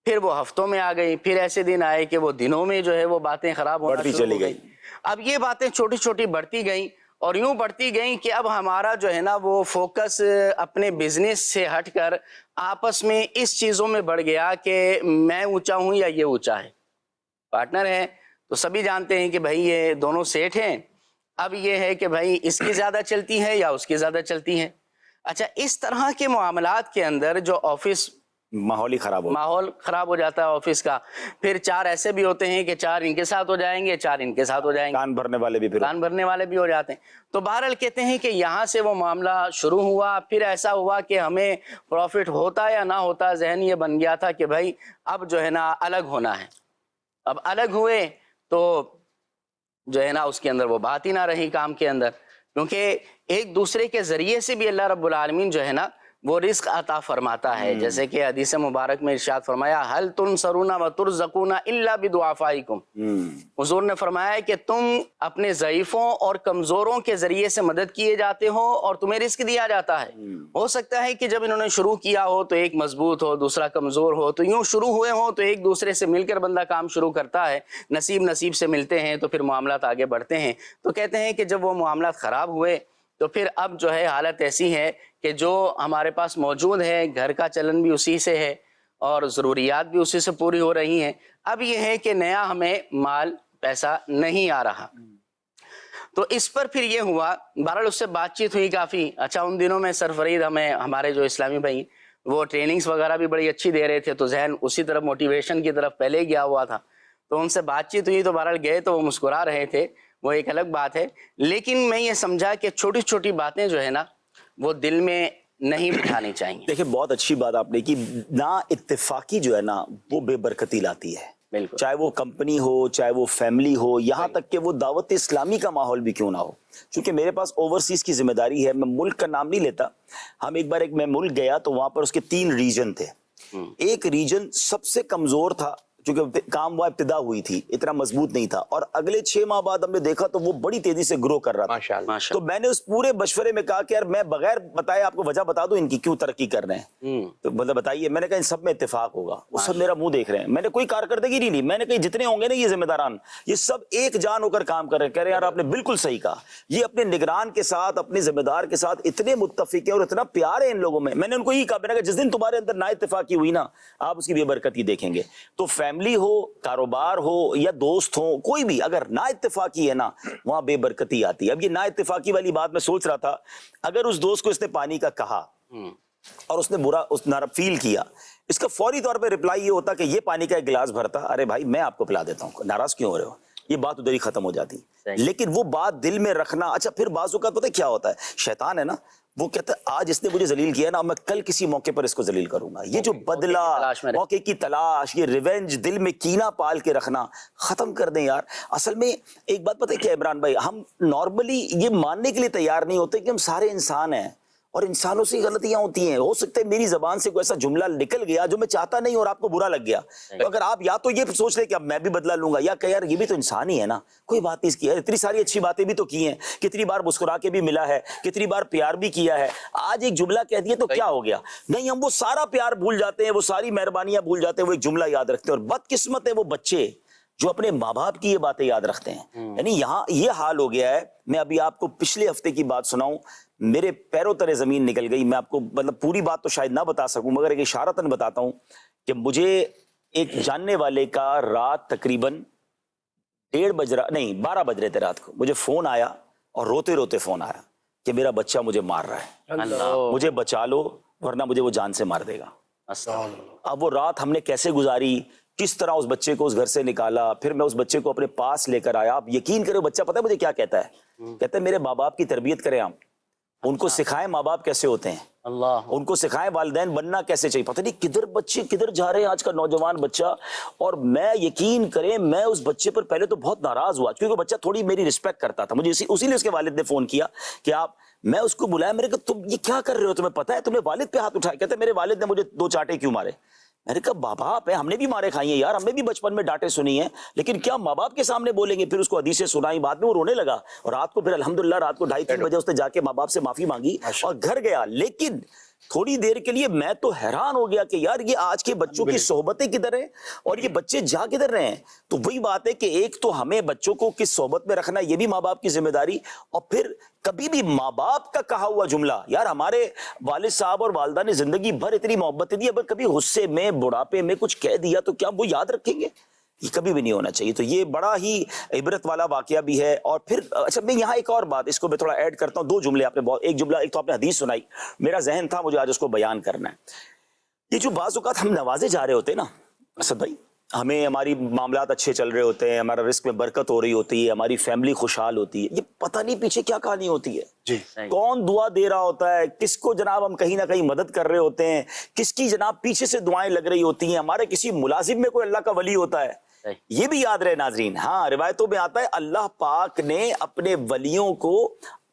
پھر وہ ہفتوں میں آ گئی, پھر ایسے دن آئے کہ وہ دنوں میں جو ہے وہ باتیں خراب ہونا شروع ہو گئی. اب یہ باتیں چھوٹی چھوٹی بڑھتی گئیں اور یوں بڑھتی گئیں کہ اب ہمارا جو ہے نا وہ فوکس اپنے بزنس سے ہٹ کر آپس میں اس چیزوں میں بڑھ گیا کہ میں اونچا ہوں یا یہ اونچا ہے. پارٹنر ہے تو سبھی جانتے ہیں کہ بھائی یہ دونوں سیٹ ہیں, اب یہ ہے کہ بھائی اس کی زیادہ چلتی ہے یا اس کی زیادہ چلتی ہے. اچھا اس طرح کے معاملات کے اندر جو آفس ماحول خراب ہو جاتا ہے آفس کا, پھر چار ایسے بھی ہوتے ہیں کہ چار ان کے ساتھ ہو جائیں گے, چار ان کے ساتھ ہو جائیں گے, کان بھرنے والے بھی ہو جاتے ہیں. تو بہرحال کہتے ہیں کہ یہاں سے وہ معاملہ شروع ہوا. پھر ایسا ہوا کہ ہمیں پروفٹ ہوتا یا نہ ہوتا, ذہن یہ بن گیا تھا کہ بھائی اب جو ہے نا الگ ہونا ہے. اب الگ ہوئے تو جو ہے نا اس کے اندر وہ بات ہی نہ رہی کام کے اندر, کیونکہ ایک دوسرے کے ذریعے سے بھی اللہ رب العالمین جو ہے نا وہ رزق عطا فرماتا ہے. جیسے کہ حدیث مبارک میں ارشاد فرمایا هل تنصرون وترزقون الا بدعافائکم. حضور نے فرمایا کہ تم اپنے ضعیفوں اور کمزوروں کے ذریعے سے مدد کیے جاتے ہو اور تمہیں رزق دیا جاتا ہے. ہو سکتا ہے کہ جب انہوں نے شروع کیا ہو تو ایک مضبوط ہو, دوسرا کمزور ہو, تو یوں شروع ہوئے ہوں تو ایک دوسرے سے مل کر بندہ کام شروع کرتا ہے, نصیب سے ملتے ہیں تو پھر معاملات آگے بڑھتے ہیں. تو کہتے ہیں کہ جب وہ معاملات خراب ہوئے تو پھر اب جو ہے حالت ایسی ہے کہ جو ہمارے پاس موجود ہے, گھر کا چلن بھی اسی سے ہے اور ضروریات بھی اسی سے پوری ہو رہی ہیں. اب یہ ہے کہ نیا ہمیں مال پیسہ نہیں آ رہا. تو اس پر پھر یہ ہوا, بہرحال اس سے بات چیت ہوئی کافی. اچھا ان دنوں میں سرفرید ہمارے جو اسلامی بھائی وہ ٹریننگز وغیرہ بھی بڑی اچھی دے رہے تھے, تو ذہن اسی طرف موٹیویشن کی طرف پہلے ہی گیا ہوا تھا. تو ان سے بات چیت ہوئی تو بہرحال گئے تو وہ مسکرا رہے تھے, وہ ایک الگ بات ہے. لیکن میں یہ سمجھا کہ چھوٹی چھوٹی باتیں جو ہے نا وہ دل میں نہیں بٹھانی چاہیے. دیکھیں بہت اچھی بات آپ نے کی, نا اتفاقی جو ہے نا وہ بے برکتی لاتی ہے. بالکل, چاہے وہ کمپنی ہو, چاہے وہ فیملی ہو, یہاں تک کہ وہ دعوت اسلامی کا ماحول بھی کیوں نہ ہو. چونکہ میرے پاس اوورسیز کی ذمہ داری ہے, میں ملک کا نام نہیں لیتا. ہم ایک بار میں ملک گیا تو وہاں پر اس کے 3 ریجن تھے. ایک ریجن سب سے کمزور تھا چونکہ کام وہ ابتدا ہوئی تھی اتنا مضبوط نہیں تھا, اور اگلے 6 ماہ بعد ہم نے دیکھا تو وہ بڑی تیزی سے گرو کر رہا تھا. ماشاءاللہ. تو میں نے اس پورے مشورے میں کہا کہ یار میں بغیر بتائے آپ کو وجہ بتا دوں ان کی کیوں ترقی کر رہے ہیں, تو مطلب بتائیے. میں نے کہا ان سب میں اتفاق ہوگا, وہ سب میرا منہ دیکھ رہے ہیں, میں نے کوئی کارکردگی نہیں لی. میں نے کہا جتنے ہوں گے نا یہ ذمہ داران, یہ سب ایک جان ہو کر کام کر رہے ہیں. کہہ رہے ہیں یار آپ نے بالکل صحیح کہا, یہ اپنے نگران کے ساتھ اپنے ذمہ دار کے ساتھ اتنے متفق ہیں اور اتنا پیار ہے ان لوگوں میں. میں نے ان کو یہی کہا, میں نے کہا جس دن تمہارے اندر نا اتفاقی ہوئی نا آپ اس کی بے برکتی دیکھیں گے. تو فیملی ہو, کاروبار ہو یا دوست ہو, کوئی بھی اگر نا اتفاقی ہے نا وہاں بے برکتی آتی ہے. اب یہ نا اتفاقی والی بات میں سوچ رہا تھا, اگر اس دوست کو اس نے پانی کا کہا اور اس نے برا اس نارا فیل کیا, اس کا فوری طور پہ رپلائی یہ ہوتا کہ یہ پانی کا ایک گلاس بھرتا, ارے بھائی میں آپ کو پلا دیتا ہوں, ناراض کیوں ہو رہے ہو, یہ بات ادھر ہی ختم ہو جاتی. لیکن وہ بات دل میں رکھنا, اچھا پھر بعض اوقات پتہ کیا ہوتا ہے, شیطان ہے نا وہ کہتا ہے آج اس نے مجھے ذلیل کیا نا, میں کل کسی موقع پر اس کو ذلیل کروں گا. یہ جو بدلہ, موقع کی تلاش, یہ ریونج, دل میں کینہ پال کے رکھنا ختم کر دیں یار. اصل میں ایک بات پتہ ہے کیا عمران بھائی, ہم نارملی یہ ماننے کے لیے تیار نہیں ہوتے کہ ہم سارے انسان ہیں اور انسانوں سے غلطیاں ہوتی ہیں. ہو سکتا ہے میری زبان سے کوئی ایسا جملہ نکل گیا جو میں چاہتا نہیں اور آپ کو برا لگ گیا, تو اگر آپ یا تو یہ سوچ لیں کہ اب میں بھی بدلہ لوں گا, یا کہ یار یہ بھی تو انسان ہی ہے نا, کوئی بات نہیں اس کی, اتنی ساری اچھی باتیں بھی تو کی ہیں, کتنی بار مسکرا کے بھی ملا ہے, کتنی بار پیار بھی کیا ہے, آج ایک جملہ کہہ دیا تو کیا ہو گیا. نہیں, ہم وہ سارا پیار بھول جاتے ہیں, وہ ساری مہربانیاں بھول جاتے ہیں, وہ ایک جملہ یاد رکھتے ہیں. اور بدقسمت ہے وہ بچے جو اپنے ماں باپ کی یہ باتیں یاد رکھتے ہیں. یعنی یہاں یہ حال ہو گیا ہے. میں ابھی آپ کو پچھلے ہفتے کی بات سناؤں, میرے پیروں تلے زمین نکل گئی. میں آپ کو مطلب پوری بات تو شاید نہ بتا سکوں مگر ایک اشارتاً بتاتا ہوں کہ مجھے ایک جاننے والے کا رات تقریباً 12 بج رہے تھے رات کو, مجھے فون آیا اور روتے روتے فون آیا کہ میرا بچہ مجھے مار رہا ہے, مجھے بچا لو ورنہ مجھے وہ جان سے مار دے گا. اب وہ رات ہم نے کیسے گزاری, کس طرح اس بچے کو اس گھر سے نکالا, پھر میں اس بچے کو اپنے پاس لے کر آیا. آپ یقین کریں بچہ پتہ ہے مجھے کیا کہتا ہے, کہتا ہے میرے ماں باپ کی تربیت کریں, ہم ان کو سکھائیں ماں باپ کیسے ہوتے ہیں, ان کو سکھائیں والدین بننا کیسے چاہیے. پتہ نہیں کدھر بچے کدھر جا رہے ہیں آج کا نوجوان بچہ. اور میں یقین کریں میں اس بچے پر پہلے تو بہت ناراض ہوا کیونکہ بچہ تھوڑی میری رسپیکٹ کرتا تھا. مجھے اسی لیے اس کے والد نے فون کیا کہ آپ, میں اس کو بلایا, میرے کہ تم یہ کیا کر رہے ہو, تمہیں پتہ ہے تم نے والد پہ ہاتھ اٹھایا. کہتے میرے والد نے مجھے 2 چاٹے کیوں مارے. میں نے کہا ماں باپ ہے, ہم نے بھی مارے کھائی ہیں یار, ہم نے بھی بچپن میں ڈانٹے سنی ہیں, لیکن کیا ماں باپ کے سامنے بولیں گے. پھر اس کو حدیثیں سنائی, بعد میں وہ رونے لگا اور رات کو پھر الحمدللہ رات کو 2:30-3 بجے اس نے جا کے ماں باپ سے معافی مانگی اور گھر گیا. لیکن تھوڑی دیر کے لیے میں تو حیران ہو گیا کہ یار یہ آج کے بچوں کی صحبتیں کدھر ہیں اور یہ بچے جا کدھر رہے ہیں. تو وہی بات ہے کہ ایک تو ہمیں بچوں کو کس صحبت میں رکھنا, یہ بھی ماں باپ کی ذمہ داری, اور پھر کبھی بھی ماں باپ کا کہا ہوا جملہ, یار ہمارے والد صاحب اور والدہ نے زندگی بھر اتنی محبت دی, اگر کبھی غصے میں بڑھاپے میں کچھ کہہ دیا تو کیا وہ یاد رکھیں گے, یہ کبھی بھی نہیں ہونا چاہیے. تو یہ بڑا ہی عبرت والا واقعہ بھی ہے. اور پھر اچھا میں یہاں ایک اور بات اس کو میں تھوڑا ایڈ کرتا ہوں, 2 جملے آپ نے بہت, ایک جملہ ایک تو آپ نے حدیث سنائی, میرا ذہن تھا مجھے آج اس کو بیان کرنا ہے. یہ جو بعض اوقات ہم نوازے جا رہے ہوتے ہیں نا اسد بھائی, ہمیں ہماری معاملات اچھے چل رہے ہوتے ہیں, ہمارا رزق میں برکت ہو رہی ہوتی ہے, ہماری فیملی خوشحال ہوتی ہے, یہ پتہ نہیں پیچھے کیا کہانی ہوتی ہے جی, کون دعا دے رہا ہوتا ہے, کس کو جناب ہم کہیں نہ کہیں مدد کر رہے ہوتے ہیں, کس کی جناب پیچھے سے دعائیں لگ رہی ہوتی ہیں, ہمارے کسی ملازم میں کوئی اللہ کا ولی ہوتا ہے. یہ بھی یاد رہے ناظرین, ہاں روایتوں میں آتا ہے اللہ پاک نے اپنے ولیوں کو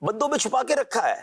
بندوں میں چھپا کے رکھا ہے.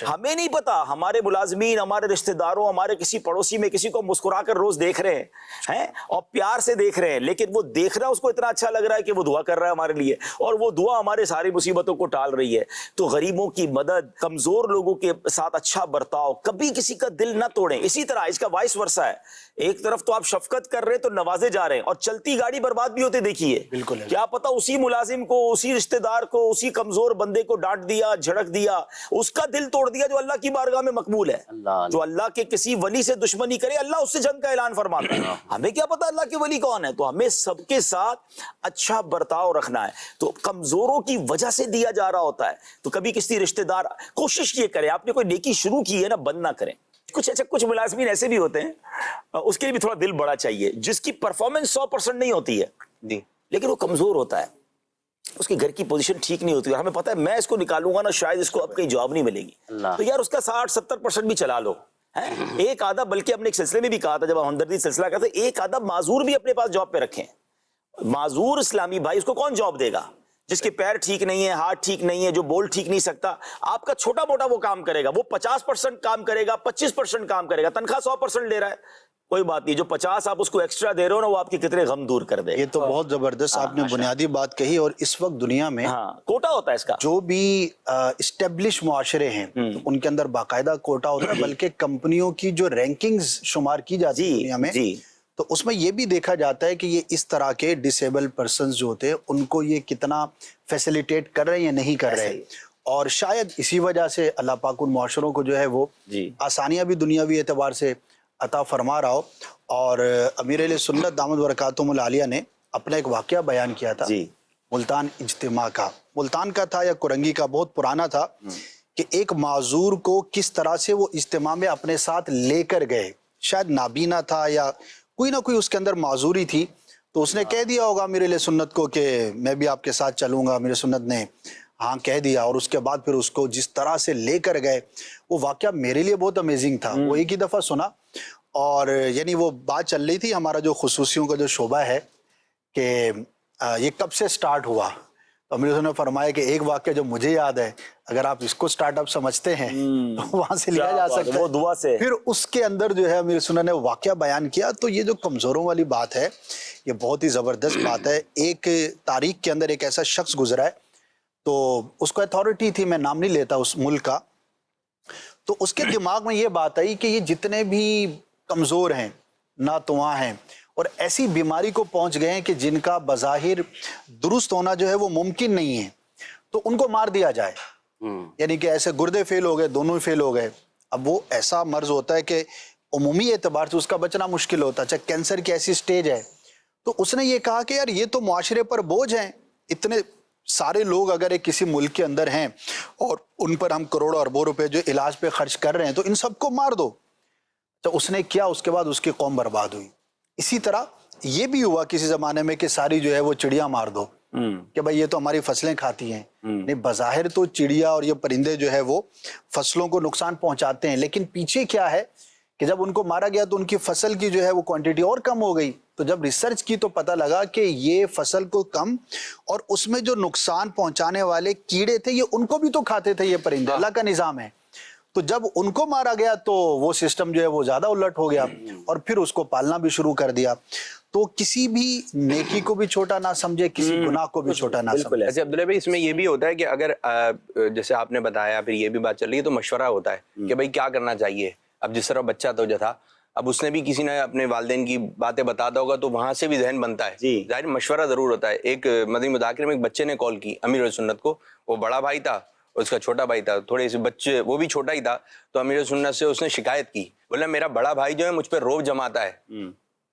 ہمیں نہیں پتا, ہمارے ملازمین, ہمارے رشتہ داروں, ہمارے کسی پڑوسی میں کسی کو مسکرا کر روز دیکھ رہے ہیں اور پیار سے دیکھ رہے ہیں, لیکن وہ دیکھ رہا ہے اس کو اتنا اچھا لگ رہا ہے کہ وہ دعا کر رہا ہے ہمارے لیے, اور وہ دعا ہمارے ساری مصیبتوں کو ٹال رہی ہے. تو غریبوں کی مدد, کمزور لوگوں کے ساتھ اچھا برتاؤ, کبھی کسی کا دل نہ توڑیں. اسی طرح اس کا وائس ورسا ہے, ایک طرف تو آپ شفقت کر رہے تو نوازے جا رہے ہیں, اور چلتی گاڑی برباد بھی ہوتے دیکھیے. بالکل, کیا پتا اسی ملازم کو, اسی رشتہ دار کو, اسی کمزور بندے کو ڈانٹ دیا, جھڑک دیا, اس کا دل توڑ دیا جو اللہ کی بارگاہ میں مقبول ہے. جو اللہ کے کسی ولی سے دشمنی کرے اللہ اس سے جنگ کا اعلان فرماتا ہے. ہمیں کیا پتا اللہ کے ولی کون ہے, تو ہمیں سب کے ساتھ اچھا برتاؤ رکھنا ہے. تو کمزوروں کی وجہ سے دیا جا رہا ہوتا ہے, تو کبھی کسی رشتہ دار, کوشش یہ کرے آپ نے کوئی نیکی شروع کی ہے نا, بند نہ کریں. کچھ ملازمین ایسے بھی ہوتے ہیں, اس کے لیے بھی تھوڑا دل بڑا چاہیے, جس کی پرفارمنس 100% نہیں ہوتی ہے جی, لیکن وہ کمزور ہوتا ہے, اس کی گھر کی پوزیشن ٹھیک نہیں ہوتی, اور ہمیں پتا ہے میں اس کو نکالوں گا نا شاید اس کو اب کہیں جواب نہیں ملے گی, تو یار اس کا 60-70% بھی چلا لو. ایک آدھا, بلکہ ہم نے ایک سلسلے میں بھی کہا تھا جب ہم ہمدردی سلسلہ کرتے, ایک آدھا معذور بھی اپنے پاس جاب پہ رکھیں. معذور اسلامی بھائی, اس کو کون جاب دے گا جس کے پیر ٹھیک نہیں ہے, ہاتھ ٹھیک نہیں ہے, جو بول ٹھیک نہیں سکتا. آپ کا چھوٹا موٹا وہ کام کرے گا, وہ 50% کام کرے گا, 25% کام کرے گا, تنخواہ 100% لے رہا ہے. کوئی بات نہیں, جو 50 آپ اس کو ایکسٹرا دے رہے ہو نا, وہ آپ کے کتنے غم دور کر دے. یہ تو بہت زبردست آپ نے بنیادی بات کہی. اور اس وقت دنیا میں ہاں کوٹا ہوتا ہے اس کا, جو بھی اسٹیبلش معاشرے ہیں ان کے اندر باقاعدہ کوٹا ہوتا ہے, بلکہ کمپنیوں کی جو رینکنگز شمار کی جاتی ہے دنیا میں, تو اس میں یہ بھی دیکھا جاتا ہے کہ یہ اس طرح کے ڈسیبل پرسنز جو ہوتے ہیں ان کو یہ کتنا فیسیلیٹیٹ کر رہے ہیں یا نہیں کر رہے. اور شاید اسی وجہ سے اللہ پاک ان معاشروں کو جو ہے وہ آسانیاں بھی دنیاوی اعتبار سے عطا فرما رہا ہو. اور امیر اہل سنت دامت برکاتہم العالیہ نے اپنا ایک واقعہ بیان کیا تھا ملتان اجتماع کا. ملتان کا تھا یا کرنگی کا, بہت پرانا تھا, کہ ایک معذور کو کس طرح سے وہ اجتماع میں اپنے ساتھ لے کر گئے. شاید نابینا تھا یا کوئی نہ کوئی اس کے اندر معذوری تھی, تو اس نے کہہ دیا ہوگا امیر اہل سنت کو کہ میں بھی آپ کے ساتھ چلوں گا. امیر سنت نے ہاں کہہ دیا, اور اس کے بعد پھر اس کو جس طرح سے لے کر گئے, وہ واقعہ میرے لیے بہت امیزنگ تھا. وہ ایک ہی دفعہ سنا, اور یعنی وہ بات چل رہی تھی ہمارا جو خصوصیوں کا جو شعبہ ہے کہ یہ کب سے سٹارٹ ہوا. تو امیر نے فرمایا کہ ایک واقعہ جو مجھے یاد ہے, اگر آپ اس کو سٹارٹ اپ سمجھتے ہیں تو وہاں سے لیا جا سکتا ہے, وہ دعا سے. پھر اس کے اندر جو ہے امیر سنت نے واقعہ بیان کیا. تو یہ جو کمزوروں والی بات ہے یہ بہت ہی زبردست بات ہے. ایک تاریخ کے اندر ایک ایسا شخص گزرا ہے, تو اس کو اتھارٹی تھی, میں نام نہیں لیتا اس ملک کا, تو اس کے دماغ میں یہ بات آئی کہ یہ جتنے بھی کمزور ہیں, ناتواں ہیں, اور ایسی بیماری کو پہنچ گئے ہیں کہ جن کا بظاہر درست ہونا جو ہے وہ ممکن نہیں ہے, تو ان کو مار دیا جائے. یعنی کہ ایسے گردے فیل ہو گئے, دونوں ہی فیل ہو گئے. اب وہ ایسا مرض ہوتا ہے کہ عمومی اعتبار سے اس کا بچنا مشکل ہوتا ہے, چاہے کینسر کی ایسی سٹیج ہے. تو اس نے یہ کہا کہ یار یہ تو معاشرے پر بوجھ ہیں, اتنے سارے لوگ اگر ایک کسی ملک کے اندر ہیں اور ان پر ہم کروڑوں اربوں روپے جو علاج پہ خرچ کر رہے ہیں, تو ان سب کو مار دو. تو اس نے کیا, اس کے بعد اس کی قوم برباد ہوئی. اسی طرح یہ بھی ہوا کسی زمانے میں کہ ساری جو ہے وہ چڑیا مار دو, کہ بھائی یہ تو ہماری فصلیں کھاتی ہیں. نہیں, بظاہر تو چڑیا اور یہ پرندے جو ہے وہ فصلوں کو نقصان پہنچاتے ہیں, لیکن پیچھے کیا ہے کہ جب ان کو مارا گیا تو ان کی فصل کی جو ہے وہ کوانٹٹی اور کم ہو گئی. تو جب ریسرچ کی تو پتہ لگا کہ یہ فصل کو کم, اور اس میں جو نقصان پہنچانے والے کیڑے تھے یہ ان کو بھی تو کھاتے تھے یہ پرندے, اللہ کا نظام ہے. تو جب ان کو مارا گیا تو وہ سسٹم جو ہے وہ زیادہ الٹ ہو گیا, اور پھر اس کو پالنا بھی شروع کر دیا. تو کسی بھی نیکی کو بھی چھوٹا نہ سمجھے, کسی گناہ کو بھی چھوٹا نہ سمجھے. ایسے عبداللہ بھائی اس میں یہ بھی ہوتا ہے کہ اگر جیسے آپ نے بتایا, پھر یہ بھی بات چل رہی ہے, تو مشورہ ہوتا ہے کہ بھائی کیا کرنا چاہیے. اب جس طرح بچہ تو جو تھا, اب اس نے بھی کسی نے اپنے والدین کی باتیں بتاتا ہوگا, تو وہاں سے بھی ذہن بنتا ہے. ظاہر مشورہ ضرور ہوتا ہے. ایک مدنی مذاکرے میں ایک بچے نے کال کی امیر سنت کو, وہ بڑا بھائی تھا, اس کا چھوٹا بھائی تھا, تھوڑے سے بچے, وہ بھی چھوٹا ہی تھا. تو امیر سنت سے اس نے شکایت کی, بولا میرا بڑا بھائی جو ہے مجھ پہ روب جماتا ہے,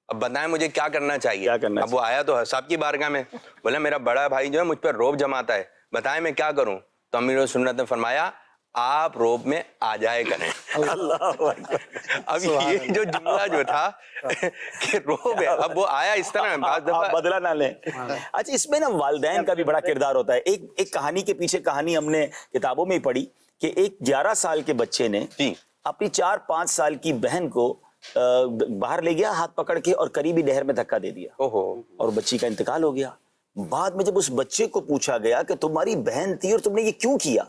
اب بتائیں مجھے کیا کرنا چاہیے. اب وہ آیا تو صاحب کی بارگاہ میں, بولا میرا بڑا بھائی جو ہے مجھ پہ روب جماتا ہے, بتائیں میں کیا کروں. تو امیر سنت نے فرمایا آپ روب میں آ جائے کریں. اب یہ جو جملہ جو تھا کہ روب ہے, اب وہ آیا اس طرح بعض دفعہ بدلہ نہ لیں. اچھا اس میں نا والدین کا بھی بڑا کردار ہوتا ہے. ایک کہانی کے پیچھے کہانی ہم نے کتابوں میں ہی پڑھی کہ ایک 11 سال کے بچے نے اپنی 4-5 سال کی بہن کو باہر لے گیا ہاتھ پکڑ کے, اور قریبی نہر میں دھکا دے دیا, اور بچی کا انتقال ہو گیا. بعد میں جب اس بچے کو پوچھا گیا کہ تمہاری بہن تھی اور تم نے یہ کیوں کیا,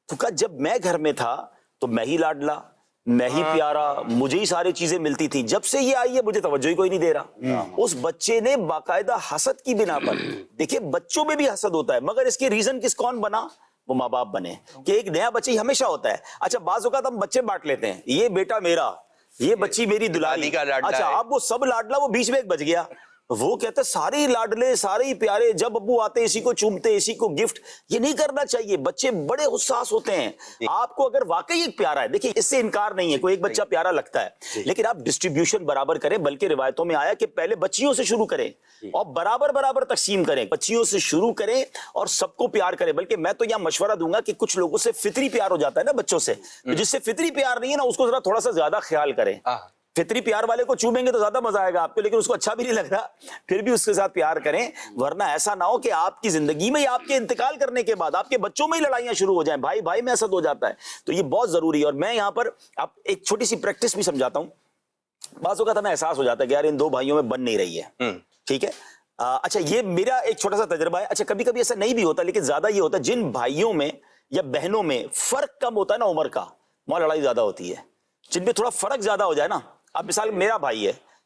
تو کہا جب میں گھر میں تھا تو میں ہی لاڈلا, میں ہی پیارا, مجھے ہی ساری چیزیں ملتی تھی, جب سے یہ آئی ہے مجھے توجہ ہی کوئی نہیں دے رہا. اس بچے نے باقاعدہ حسد کی بنا پر, دیکھیں بچوں میں بھی حسد ہوتا ہے, مگر اس کے ریزن کون بنا, وہ ماں باپ بنے, کہ ایک نیا بچہ ہمیشہ ہوتا ہے. اچھا بعض اوقات ہم بچے بانٹ لیتے ہیں, یہ بیٹا میرا, یہ بچی میری دلالی. اچھا اب وہ سب لاڈلا, وہ بیچ میں ایک بچ گیا. وہ کہتے سارے ہی لاڈلے, سارے ہی پیارے, جب ابو آتے اسی کو چومتے, اسی کو گفٹ. یہ نہیں کرنا چاہیے. بچے بڑے حساس ہوتے ہیں. آپ کو اگر واقعی ایک پیارا ہے, دیکھیں اس سے انکار نہیں ہے, کوئی ایک بچہ پیارا لگتا ہے, لیکن آپ ڈسٹریبیوشن برابر کریں. بلکہ روایتوں میں آیا کہ پہلے بچیوں سے شروع کریں اور برابر تقسیم کریں. بچیوں سے شروع کریں اور سب کو پیار کریں. بلکہ میں تو یہاں مشورہ دوں گا کہ کچھ لوگوں سے فطری پیار ہو جاتا ہے نا بچوں سے, جس سے فطری پیار نہیں ہے نا, اس کو ذرا تھوڑا سا زیادہ خیال کریں. فطری پیار والے کو چومیں گے تو زیادہ مزہ آئے گا آپ کو, لیکن اس کو اچھا بھی نہیں لگ رہا, پھر بھی اس کے ساتھ پیار کریں. ورنہ ایسا نہ ہو کہ آپ کی زندگی میں, آپ کے انتقال کرنے کے بعد آپ کے بچوں میں ہی لڑائیاں شروع ہو جائیں, بھائی بھائی میں حسد ہو جاتا ہے. تو یہ بہت ضروری ہے. اور میں یہاں پر آپ ایک چھوٹی سی پریکٹس بھی سمجھاتا ہوں. بعض اوقات ہمیں احساس ہو جاتا ہے کہ یار ان دو بھائیوں میں بن نہیں رہی ہے, ٹھیک ہے. اچھا یہ میرا ایک چھوٹا سا تجربہ ہے. اچھا کبھی کبھی ایسا نہیں بھی ہوتا, لیکن زیادہ یہ ہوتا ہے جن بھائیوں میں یا بہنوں میں فرق کم ہوتا ہے نا عمر کا, وہاں لڑائی زیادہ ہوتی ہے. جن میں تھوڑا فرق زیادہ ہو جائے نا, اب مثال میرا بھائی ہے,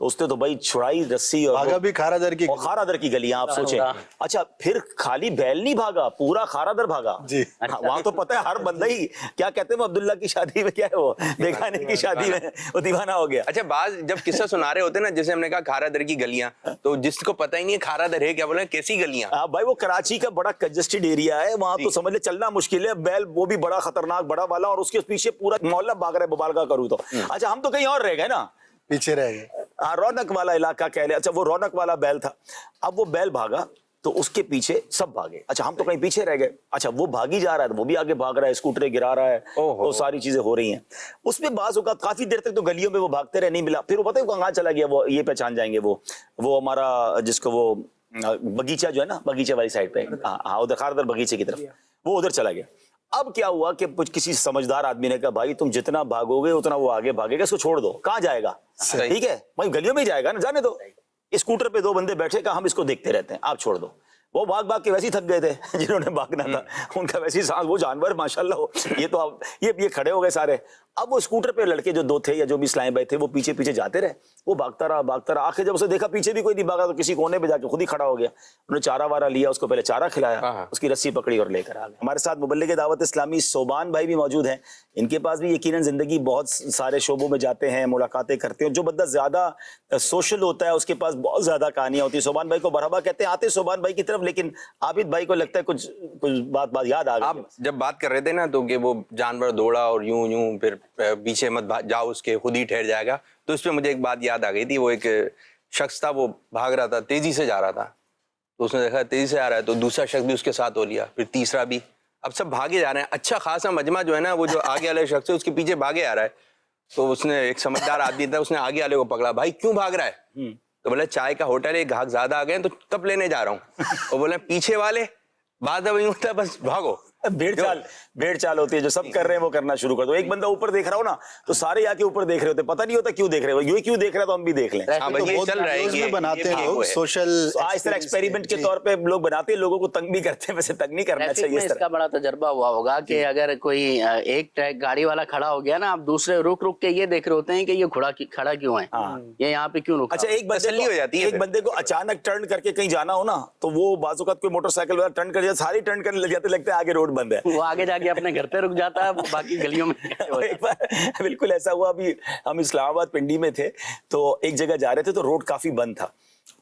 تو اس نے تو بھائی چھڑائی رسی اور بھاگا بھی کھارا در کی اور خارا در کی گلیاں آپ سوچیں. اچھا پھر خالی بیل نہیں بھاگا, پورا خارا در بھاگا. جی وہاں تو پتہ ہے ہر بندہ ہی کیا کہتے ہیں, وہ عبداللہ کی شادی میں کیا ہے, وہ بیگانے کی شادی میں وہ دیوانہ ہو گیا. اچھا بعض جب قصہ سنا رہے ہوتے ہیں نا, جیسے ہم نے کہا کھارا در کی گلیاں, تو جس کو پتہ ہی نہیں ہے کھارا در ہے کیا, بولے کیسی گلیاں. ہاں بھائی, وہ کراچی کا بڑا کنجسٹڈ ایریا ہے, وہاں تو سمجھ لے چلنا مشکل ہے. بیل وہ بھی بڑا خطرناک بڑا والا, اور اس کے پیچھے پورا محلہ بھاگ رہا ہے, مبالغہ کروں تو. اچھا ہم تو کہیں اور رہ گئے نا, پیچھے رہ گئے. رونق والا علاقہ کہہ لے. اچھا وہ رونق والا بیل تھا, اب وہ بیل بھاگا تو اس کے پیچھے سب بھاگے. اچھا ہم تو کہیں پیچھے رہ گئے. اچھا وہ بھاگی جا رہا ہے, وہ بھی آگے بھاگ رہا ہے, اسکوٹریں گرا رہا ہے, وہ ساری چیزیں ہو رہی ہیں. اس میں بعض اوقات کافی دیر تک تو گلیوں میں وہ بھاگتے رہے, نہیں ملا. پھر وہ پتہ ہے کہاں چلا گیا, وہ یہ پہچان جائیں گے, وہ ہمارا جس کو وہ بغیچہ جو ہے نا, بغیچے والی سائڈ پہ, ہاں ادھر خاردر بغیچے کی طرف, وہ ادھر چلا گیا. اب کیا ہوا کہ کسی سمجھدار آدمی نے کہا بھائی تم جتنا بھاگو گے اتنا وہ آگے بھاگے گا, اس کو چھوڑ دو. کہاں جائے گا, ٹھیک ہے بھائی گلیوں میں ہی جائے گا نا, جانے دو. اسکوٹر پہ 2 بندے بیٹھے, کہا ہم اس کو دیکھتے رہتے ہیں, آپ چھوڑ دو. وہ بھاگ بھاگ کے ویسے ہی تھک گئے تھے جنہوں نے بھاگنا تھا, ان کا ویسے ہی سانس, وہ جانور ماشاءاللہ یہ تو یہ کھڑے ہو گئے سارے. اب وہ اسکوٹر پہ لڑکے جو 2 تھے یا جو بھی اسلام بھائی تھے, وہ پیچھے پیچھے جاتے رہے. وہ بھاگتا رہا, آخر جب اسے دیکھا پیچھے بھی کوئی نہیں بھاگا, تو کسی کونے پہ جا کے خود ہی کھڑا ہو گیا. انہوں نے چارہ وارہ لیا, اس کو پہلے چارہ کھلایا, اس کی رسی پکڑی اور لے کر آ گئے. ہمارے ساتھ مبلغ دعوت اسلامی صوبان بھائی بھی موجود ہیں. ان کے پاس بھی یقیناً زندگی بہت سارے شعبوں میں جاتے ہیں, ملاقاتیں کرتے ہیں. جو بندہ زیادہ سوشل ہوتا ہے اس کے پاس بہت زیادہ کہانیاں ہوتی ہیں. صوبان بھائی کو مرحبا کہتے ہیں, آتے صوبان بھائی کی طرف, لیکن عابد بھائی کو لگتا ہے کچھ بات یاد آ گئی. آپ جب بات کر رہے تھے نا, تو کہ وہ جانور دوڑا اور یوں پھر پیچھے مت جاؤ اس کے, خود ہی ٹھہر جائے گا, تو اس پہ مجھے ایک بات یاد آ گئی تھی. وہ ایک شخص تھا, وہ بھاگ رہا تھا, تیزی سے جا رہا تھا, تو اس نے دیکھا تیزی سے آ رہا ہے, تو دوسرا شخص بھی اس کے ساتھ ہو لیا, پھر تیسرا بھی. اب سب بھاگے جا رہے ہیں, اچھا خاصا مجمع جو ہے نا, وہ جو آگے والے شخص ہے اس کے پیچھے بھاگے آ رہا ہے. تو اس نے, ایک سمجھدار آدمی تھا, اس نے آگے والے کو پکڑا, بھائی کیوں بھاگ رہا ہے؟ تو بولے چائے کا ہوٹل ہے, گاہک زیادہ آ گئے تو کب لینے جا رہا ہوں. اور بولے پیچھے والے بات اب یوں ہوتا ہے, بس بھاگو. بھیڑ چال ہوتی ہے, جو سب کر رہے ہیں وہ کرنا شروع کر دو. ایک بندہ اوپر دیکھ رہا ہو نا, تو سارے آ کے اوپر دیکھ رہے ہوتے, پتہ نہیں ہوتا کیوں دیکھ رہے ہو, یہ کیوں دیکھ رہا ہے تو ہم بھی دیکھ لیں. چل رہا ہے بناتے ہیں لوگ سوشل, اس طرح ایکسپیریمنٹ کے طور پہ لوگ بناتے ہیں, لوگوں کو تنگ بھی کرتے ہیں. ویسے تنگ نہیں کرنا چاہیے. اس کا بڑا تجربہ ہوا ہوگا کہ اگر کوئی ایک ٹریک گاڑی والا کھڑا ہو گیا نا, آپ دوسرے رک کے یہ دیکھ رہے ہوتے ہیں کہ یہ کھڑا کیوں ہے, یہ یہاں پہ کیوں رکا. اچھا ایک بندے کو اچانک ٹرن کر کے کہیں جانا ہو نا, تو وہ بعض اوقات کوئی موٹر سائیکل والا ٹرن کر جاتا, ساری ٹرن کرنے لگ جاتے, لگتا ہے آگے روڈ بند ہے, وہ آگے جا کے اپنے گھر پہ رک جاتا ہے, باقی گلیوں میں. ایک بار بالکل ایسا ہوا, ابھی ہم اسلام آباد پنڈی میں تھے, تو ایک جگہ جا رہے تھے, تو روڈ کافی بند تھا,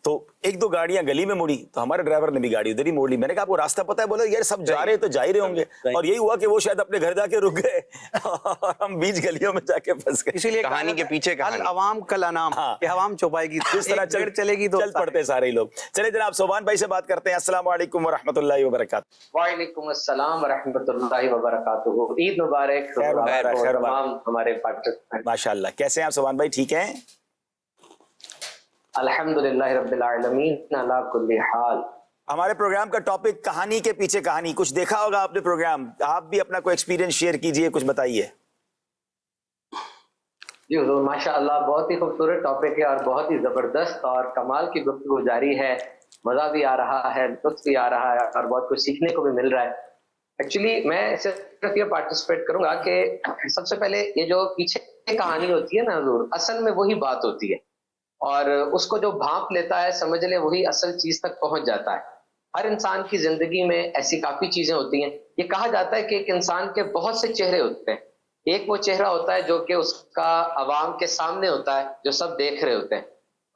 تو 1-2 گاڑیاں گلی میں مڑی, تو ہمارے ڈرائیور نے بھی گاڑی ادھر ہی موڑ لی. میں نے کہا آپ کو راستہ پتہ ہے؟ بولا یار سب جا رہے تو جا ہی رہے ہوں گے, اور یہی ہوا کہ وہ شاید اپنے گھر جا کے رک گئے اور ہم بیچ گلیوں میں جا کے پھنس گئے. اسی لیے کہانی کے پیچھے عوام کل انام, کہ عوام چوپائے گی, اس طرح چلے گی تو چل پڑتے سارے لوگ. چلے جناب صوبان بھائی سے بات کرتے ہیں. السلام علیکم ورحمۃ اللہ وبرکاتہ. وعلیکم السلام ورحمۃ اللہ وبرکاتہ. عید مبارک ہمارے پارٹنر. ماشاء اللہ, کیسے ہیں آپ صوبان بھائی, ٹھیک ہیں؟ الحمدللہ رب العالمین علی کل حال. ہمارے پروگرام کا ٹاپک کہانی کے پیچھے کہانی. کچھ دیکھا ہوگا آپ نے پروگرام, آپ بھی اپنا کوئی ایکسپیرینس شیئر کیجئے, کچھ بتائیے. جی حضور ماشاء اللہ, بہت ہی خوبصورت ٹاپک ہے اور بہت ہی زبردست اور کمال کی گفتگو جاری ہے. مزہ بھی آ رہا ہے, لطف بھی آ رہا ہے, اور بہت کچھ سیکھنے کو بھی مل رہا ہے. ایکچولی میں صرف یہ پارٹیسپیٹ کروں گا کہ سب سے پہلے یہ جو پیچھے کہانی ہوتی ہے نا حضور, اصل میں وہی بات ہوتی ہے, اور اس کو جو بھانپ لیتا ہے سمجھ لے وہی اصل چیز تک پہنچ جاتا ہے. ہر انسان کی زندگی میں ایسی کافی چیزیں ہوتی ہیں. یہ کہا جاتا ہے کہ ایک انسان کے بہت سے چہرے ہوتے ہیں. ایک وہ چہرہ ہوتا ہے جو کہ اس کا عوام کے سامنے ہوتا ہے, جو سب دیکھ رہے ہوتے ہیں,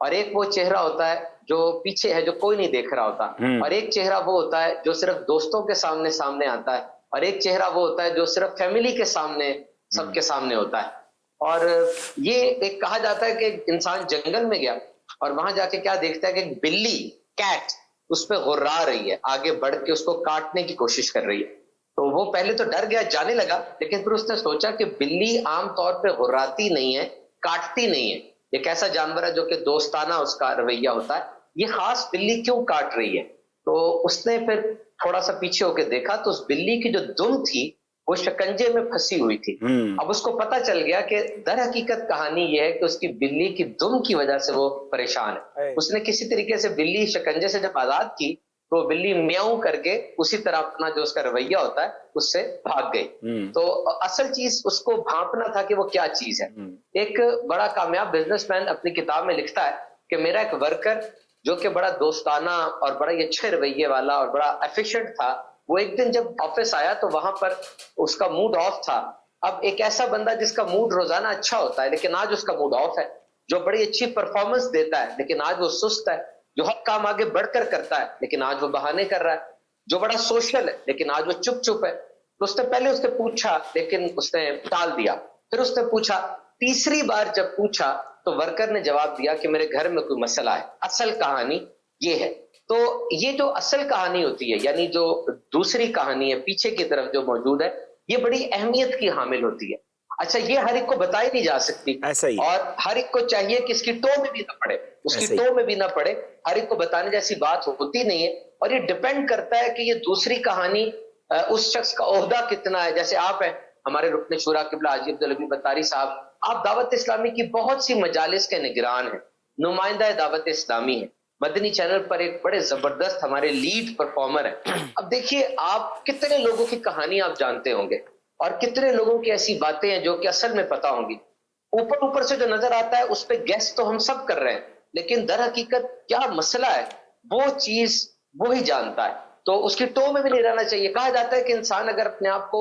اور ایک وہ چہرہ ہوتا ہے جو پیچھے ہے, جو کوئی نہیں دیکھ رہا ہوتا, اور ایک چہرہ وہ ہوتا ہے جو صرف دوستوں کے سامنے آتا ہے, اور ایک چہرہ وہ ہوتا ہے جو صرف فیملی کے سامنے, سب کے سامنے ہوتا ہے. اور یہ ایک کہا جاتا ہے کہ انسان جنگل میں گیا اور وہاں جا کے کیا دیکھتا ہے کہ ایک بلی, کیٹ, اس پہ غرا رہی ہے, آگے بڑھ کے اس کو کاٹنے کی کوشش کر رہی ہے. تو وہ پہلے تو ڈر گیا, جانے لگا, لیکن پھر اس نے سوچا کہ بلی عام طور پہ غراتی نہیں ہے, کاٹتی نہیں ہے. ایک ایسا جانور ہے جو کہ دوستانہ اس کا رویہ ہوتا ہے, یہ خاص بلی کیوں کاٹ رہی ہے؟ تو اس نے پھر تھوڑا سا پیچھے ہو کے دیکھا تو اس بلی کی جو دم تھی وہ شکنجے میں پھنسی ہوئی تھی. اب اس کو پتا چل گیا کہ در حقیقت کہانی یہ ہے کہ اس کی بلی کی دم کی وجہ سے وہ پریشان ہے. اس نے کسی طریقے سے بلی شکنجے سے جب آزاد کی تو وہ بلی میاؤں کر کے اسی طرح اپنا جو اس کا رویہ ہوتا ہے اس سے بھاگ گئی. تو اصل چیز اس کو بھانپنا تھا کہ وہ کیا چیز ہے. ایک بڑا کامیاب بزنس مین اپنی کتاب میں لکھتا ہے کہ میرا ایک ورکر جو کہ بڑا دوستانہ اور بڑا ہی اچھے رویے والا اور بڑا ایفیشینٹ تھا, وہ ایک دن جب آفس آیا تو وہاں پر اس کا موڈ آف تھا. اب ایک ایسا بندہ جس کا موڈ روزانہ اچھا ہوتا ہے لیکن آج اس کا موڈ آف ہے, جو بڑی اچھی پرفارمنس دیتا ہے لیکن آج وہ سست ہے, جو ہر کام آگے بڑھ کر کرتا ہے لیکن آج وہ بہانے کر رہا ہے, جو بڑا سوشل ہے لیکن آج وہ چپ چپ ہے. تو اس نے پہلے اس نے پوچھا لیکن اس نے ٹال دیا. پھر اس نے پوچھا, تیسری بار جب پوچھا تو ورکر نے جواب دیا کہ میرے گھر میں کوئی مسئلہ ہے. اصل کہانی یہ ہے. تو یہ جو اصل کہانی ہوتی ہے, یعنی جو دوسری کہانی ہے پیچھے کی طرف جو موجود ہے, یہ بڑی اہمیت کی حامل ہوتی ہے. اچھا, یہ ہر ایک کو بتائی نہیں جا سکتی, ایسا ہی اور ہر ایک کو چاہیے کہ اس کی ٹو میں بھی نہ پڑے, اس کی ٹو میں بھی نہ پڑے. ہر ایک کو بتانے جیسی بات ہوتی نہیں ہے, اور یہ ڈپینڈ کرتا ہے کہ یہ دوسری کہانی اس شخص کا عہدہ کتنا ہے. جیسے آپ ہیں ہمارے رکن شورا قبلہ حاجی عبداللبی بطاری صاحب, آپ دعوت اسلامی کی بہت سی مجالس کے نگران ہیں, نمائندہ دعوت اسلامی ہیں, مدنی چینل پر ایک بڑے زبردست ہمارے لیڈ پرفارمر ہیں. اب دیکھیے آپ کتنے لوگوں کی کہانی آپ جانتے ہوں گے, اور کتنے لوگوں کی ایسی باتیں ہیں جو کہ اصل میں پتہ ہوں گی. اوپر سے جو نظر آتا ہے اس پہ گیس تو ہم سب کر رہے ہیں, لیکن در حقیقت کیا مسئلہ ہے وہ چیز وہی جانتا ہے. تو اس کی ٹو میں بھی نہیں رہنا چاہیے. کہا جاتا ہے کہ انسان اگر اپنے آپ کو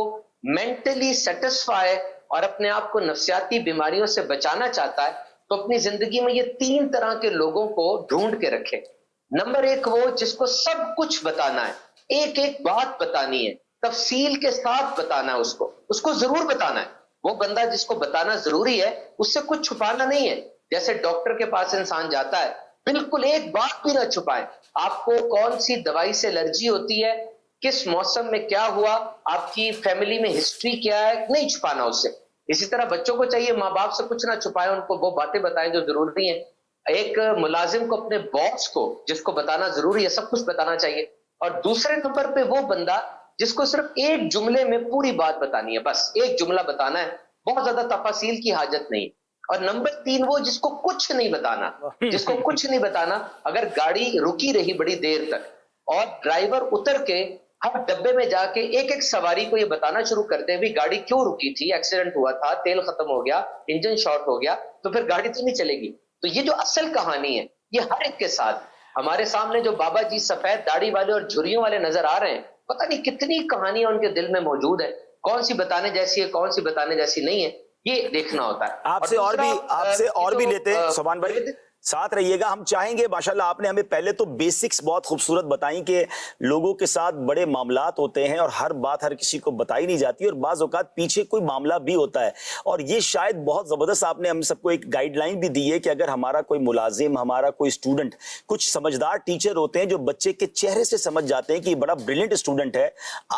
مینٹلی سیٹسفائی اور اپنے آپ کو نفسیاتی بیماریوں سے بچانا چاہتا ہے تو اپنی زندگی میں یہ 3 طرح کے لوگوں کو ڈھونڈ کے رکھے. نمبر 1 وہ جس کو سب کچھ بتانا ہے, ایک ایک بات بتانی ہے, تفصیل کے ساتھ بتانا ہے, اس کو ضرور بتانا ہے. وہ بندہ جس کو بتانا ضروری ہے, اس سے کچھ چھپانا نہیں ہے. جیسے ڈاکٹر کے پاس انسان جاتا ہے, بالکل ایک بات بھی نہ چھپائے. آپ کو کون سی دوائی سے الرجی ہوتی ہے, کس موسم میں کیا ہوا, آپ کی فیملی میں ہسٹری کیا ہے, نہیں چھپانا اس سے. اسی طرح بچوں کو چاہیے ماں باپ سے کچھ نہ چھپائے, ان کو وہ باتیں بتائیں جو ضروری ہیں. ایک ملازم کو اپنے باس کو جس کو بتانا ضروری ہے سب کچھ بتانا چاہیے. اور دوسرے نمبر پہ وہ بندہ جس کو صرف ایک جملے میں پوری بات بتانی ہے, بس ایک جملہ بتانا ہے, بہت زیادہ تفاصیل کی حاجت نہیں. اور نمبر 3 وہ جس کو کچھ نہیں بتانا, جس کو کچھ نہیں بتانا. اگر گاڑی رکی رہی بڑی دیر تک اور ڈرائیور اتر کے ہر ڈبے میں جا کے ایک ایک سواری کو یہ بتانا شروع کر دے بھی گاڑی کیوں رکی تھی, ایکسیڈنٹ ہوا تھا, تیل ختم ہو گیا, انجن شارٹ ہو گیا, تو پھر گاڑی تو نہیں چلے گی. تو یہ جو اصل کہانی ہے یہ ہر ایک کے ساتھ. ہمارے سامنے جو بابا جی سفید داڑھی والے اور جھریوں والے نظر آ رہے ہیں, پتہ نہیں کتنی کہانیاں ان کے دل میں موجود ہے, کون سی بتانے جیسی ہے کون سی بتانے جیسی نہیں ہے, یہ دیکھنا ہوتا ہے. آپ سے اور بھی لیتے ہیں سبحان بھائی, ساتھ رہیے گا. ہم چاہیں گے, ماشاءاللہ آپ نے ہمیں پہلے تو بیسکس بہت خوبصورت بتائیں کہ لوگوں کے ساتھ بڑے معاملات ہوتے ہیں اور ہر بات ہر کسی کو بتائی نہیں جاتی, اور بعض اوقات پیچھے کوئی معاملہ بھی ہوتا ہے. اور یہ شاید بہت زبردست آپ نے ہم سب کو ایک گائیڈ لائن بھی دی ہے کہ اگر ہمارا کوئی ملازم, ہمارا کوئی اسٹوڈنٹ, کچھ سمجھدار ٹیچر ہوتے ہیں جو بچے کے چہرے سے سمجھ جاتے ہیں کہ یہ بڑا بریلینٹ اسٹوڈنٹ ہے,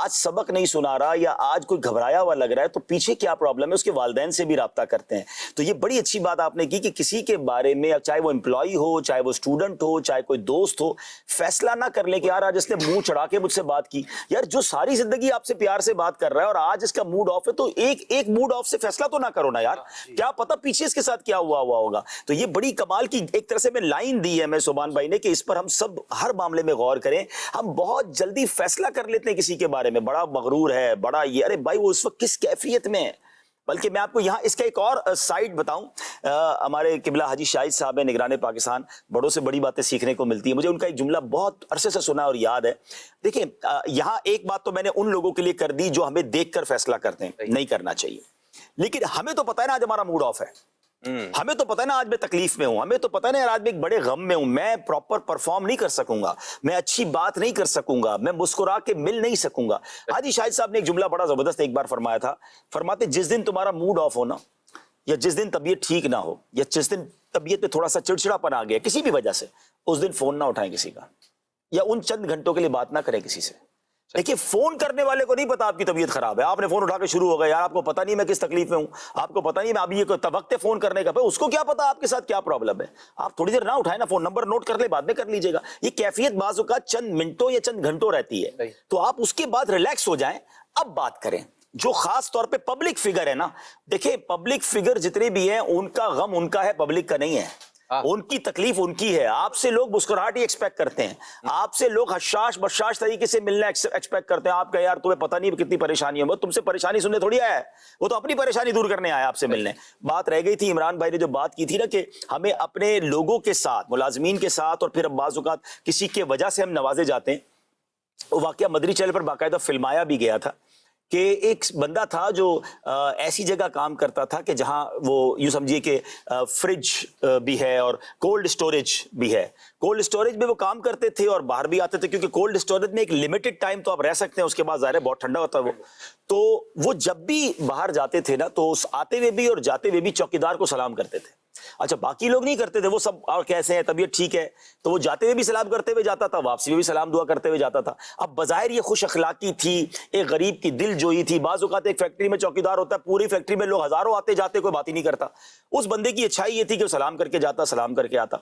آج سبق نہیں سنا رہا یا آج کوئی گھبرایا ہوا لگ رہا ہے, تو پیچھے کیا پرابلم ہے, اس کے والدین سے بھی رابطہ کرتے ہیں. تو یہ بڑی اچھی بات آپ نے کی کہ کسی کے بارے میں, چاہے وہ امپلائی ہو, چاہے وہ اسٹوڈنٹ ہو, چاہے کوئی دوست ہو, فیصلہ نہ کر لے کہ یار آج اس نے منہ چڑھا کے مجھ سے بات کی. یار جو ساری زندگی آپ سے پیار سے بات کر رہا ہے اور آج اس کا موڈ آف ہے, تو ایک موڈ آف سے فیصلہ تو نہ کرو نا یار, کیا پتا پیچھے اس کے ساتھ کیا ہوا ہوگا. تو یہ بڑی کمال کی ایک طرح سے میں لائن دی ہے میں سبحان بھائی نے کہ اس پر ہم سب ہر معاملے میں غور کریں. ہم بہت جلدی فیصلہ کر لیتے ہیں کسی کے بارے میں, بڑا مغرور ہے, بڑا یہ, ارے بھائی وہ اس وقت کس کیفیت میں ہے. بلکہ میں آپ کو یہاں اس کا ایک اور سائڈ بتاؤں, ہمارے قبلہ حاجی شاہد صاحب نگران پاکستان, بڑوں سے بڑی باتیں سیکھنے کو ملتی ہیں. مجھے ان کا ایک جملہ بہت عرصے سے سنا اور یاد ہے. دیکھیں یہاں ایک بات تو میں نے ان لوگوں کے لیے کر دی جو ہمیں دیکھ کر فیصلہ کرتے ہیں, نہیں کرنا چاہیے. لیکن ہمیں تو پتہ ہے نا آج ہمارا موڈ آف ہے, ہمیں تو پتہ ہے نا آج میں تکلیف میں ہوں, ہمیں تو پتہ ہے نا آج میں ایک بڑے غم میں ہوں, میں پراپر پرفارم نہیں کر سکوں گا, میں اچھی بات نہیں کر سکوں گا, میں مسکرا کے مل نہیں سکوں گا. حاجی شاہد صاحب نے ایک جملہ بڑا زبردست ایک بار فرمایا تھا, فرماتے جس دن تمہارا موڈ آف ہونا, یا جس دن طبیعت ٹھیک نہ ہو, یا جس دن طبیعت میں تھوڑا سا چڑچڑا پن آ گیا کسی بھی وجہ سے, اس دن فون نہ اٹھائیں کسی کا, یا ان چند گھنٹوں کے لیے بات نہ کریں کسی سے. دیکھیے فون کرنے والے کو نہیں پتا آپ کی طبیعت خراب ہے, آپ نے فون اٹھا کے شروع ہو گیا, یار آپ کو پتا نہیں میں کس تکلیف میں ہوں, آپ کو پتا نہیں میں ابھی یہ وقت فون کرنے کا, اس کو کیا پتا آپ کے ساتھ کیا پرابلم ہے. آپ تھوڑی دیر نہ اٹھائیں نا فون, نمبر نوٹ کر لیں, بعد میں کر لیجیے گا. یہ کیفیت بعض اوقات چند منٹوں یا چند گھنٹوں رہتی ہے, تو آپ اس کے بعد ریلیکس ہو جائیں, اب بات کریں. جو خاص طور پہ پبلک فگر ہے نا, دیکھیں پبلک فگر جتنے بھی ہیں ان کا غم ان کا ہے, پبلک کا نہیں ہے. ان کی تکلیف ان کی ہے. آپ سے لوگ مسکراہٹ ہی ایکسپیکٹ کرتے ہیں, آپ سے لوگ حشاش بشاش طریقے سے ملنا ایکسپیکٹ کرتے ہیں. آپ کہ یار تمہیں پتہ نہیں کتنی پریشانی ہے, تم سے پریشانی سننے تھوڑی آیا ہے, وہ تو اپنی پریشانی دور کرنے آیا آپ سے ملنے. بات رہ گئی تھی عمران بھائی نے جو بات کی تھی نا کہ ہمیں اپنے لوگوں کے ساتھ, ملازمین کے ساتھ, اور پھر بعض اوقات کسی کے وجہ سے ہم نوازے جاتے ہیں. وہ واقعہ مدری چینل پر باقاعدہ فلمایا بھی گیا تھا کہ ایک بندہ تھا جو ایسی جگہ کام کرتا تھا کہ جہاں وہ یوں سمجھیے کہ فریج بھی ہے اور کولڈ اسٹوریج بھی ہے. کولڈ اسٹوریج میں وہ کام کرتے تھے اور باہر بھی آتے تھے, کیونکہ کولڈ اسٹوریج میں ایک لمیٹڈ ٹائم تو آپ رہ سکتے ہیں, اس کے بعد ظاہر ہے بہت ٹھنڈا ہوتا ہے وہ. تو وہ جب بھی باہر جاتے تھے نا تو اس آتے ہوئے بھی اور جاتے ہوئے بھی چوکیدار کو سلام کرتے تھے. اچھا باقی لوگ نہیں کرتے تھے, وہ سب اور کیسے ہیں, طبیعت ٹھیک ہے, تو وہ جاتے ہوئے بھی سلام کرتے ہوئے جاتا تھا, واپسی میں بھی سلام دعا کرتے ہوئے جاتا تھا. اب بظاہر یہ خوش اخلاقی تھی, ایک غریب کی دل جوئی تھی. بعض اوقات ایک فیکٹری میں چوکیدار ہوتا ہے, پوری فیکٹری میں لوگ ہزاروں آتے جاتے, کوئی بات ہی نہیں کرتا. اس بندے کی اچھائی یہ تھی کہ وہ سلام کر کے جاتا, سلام کر کے آتا.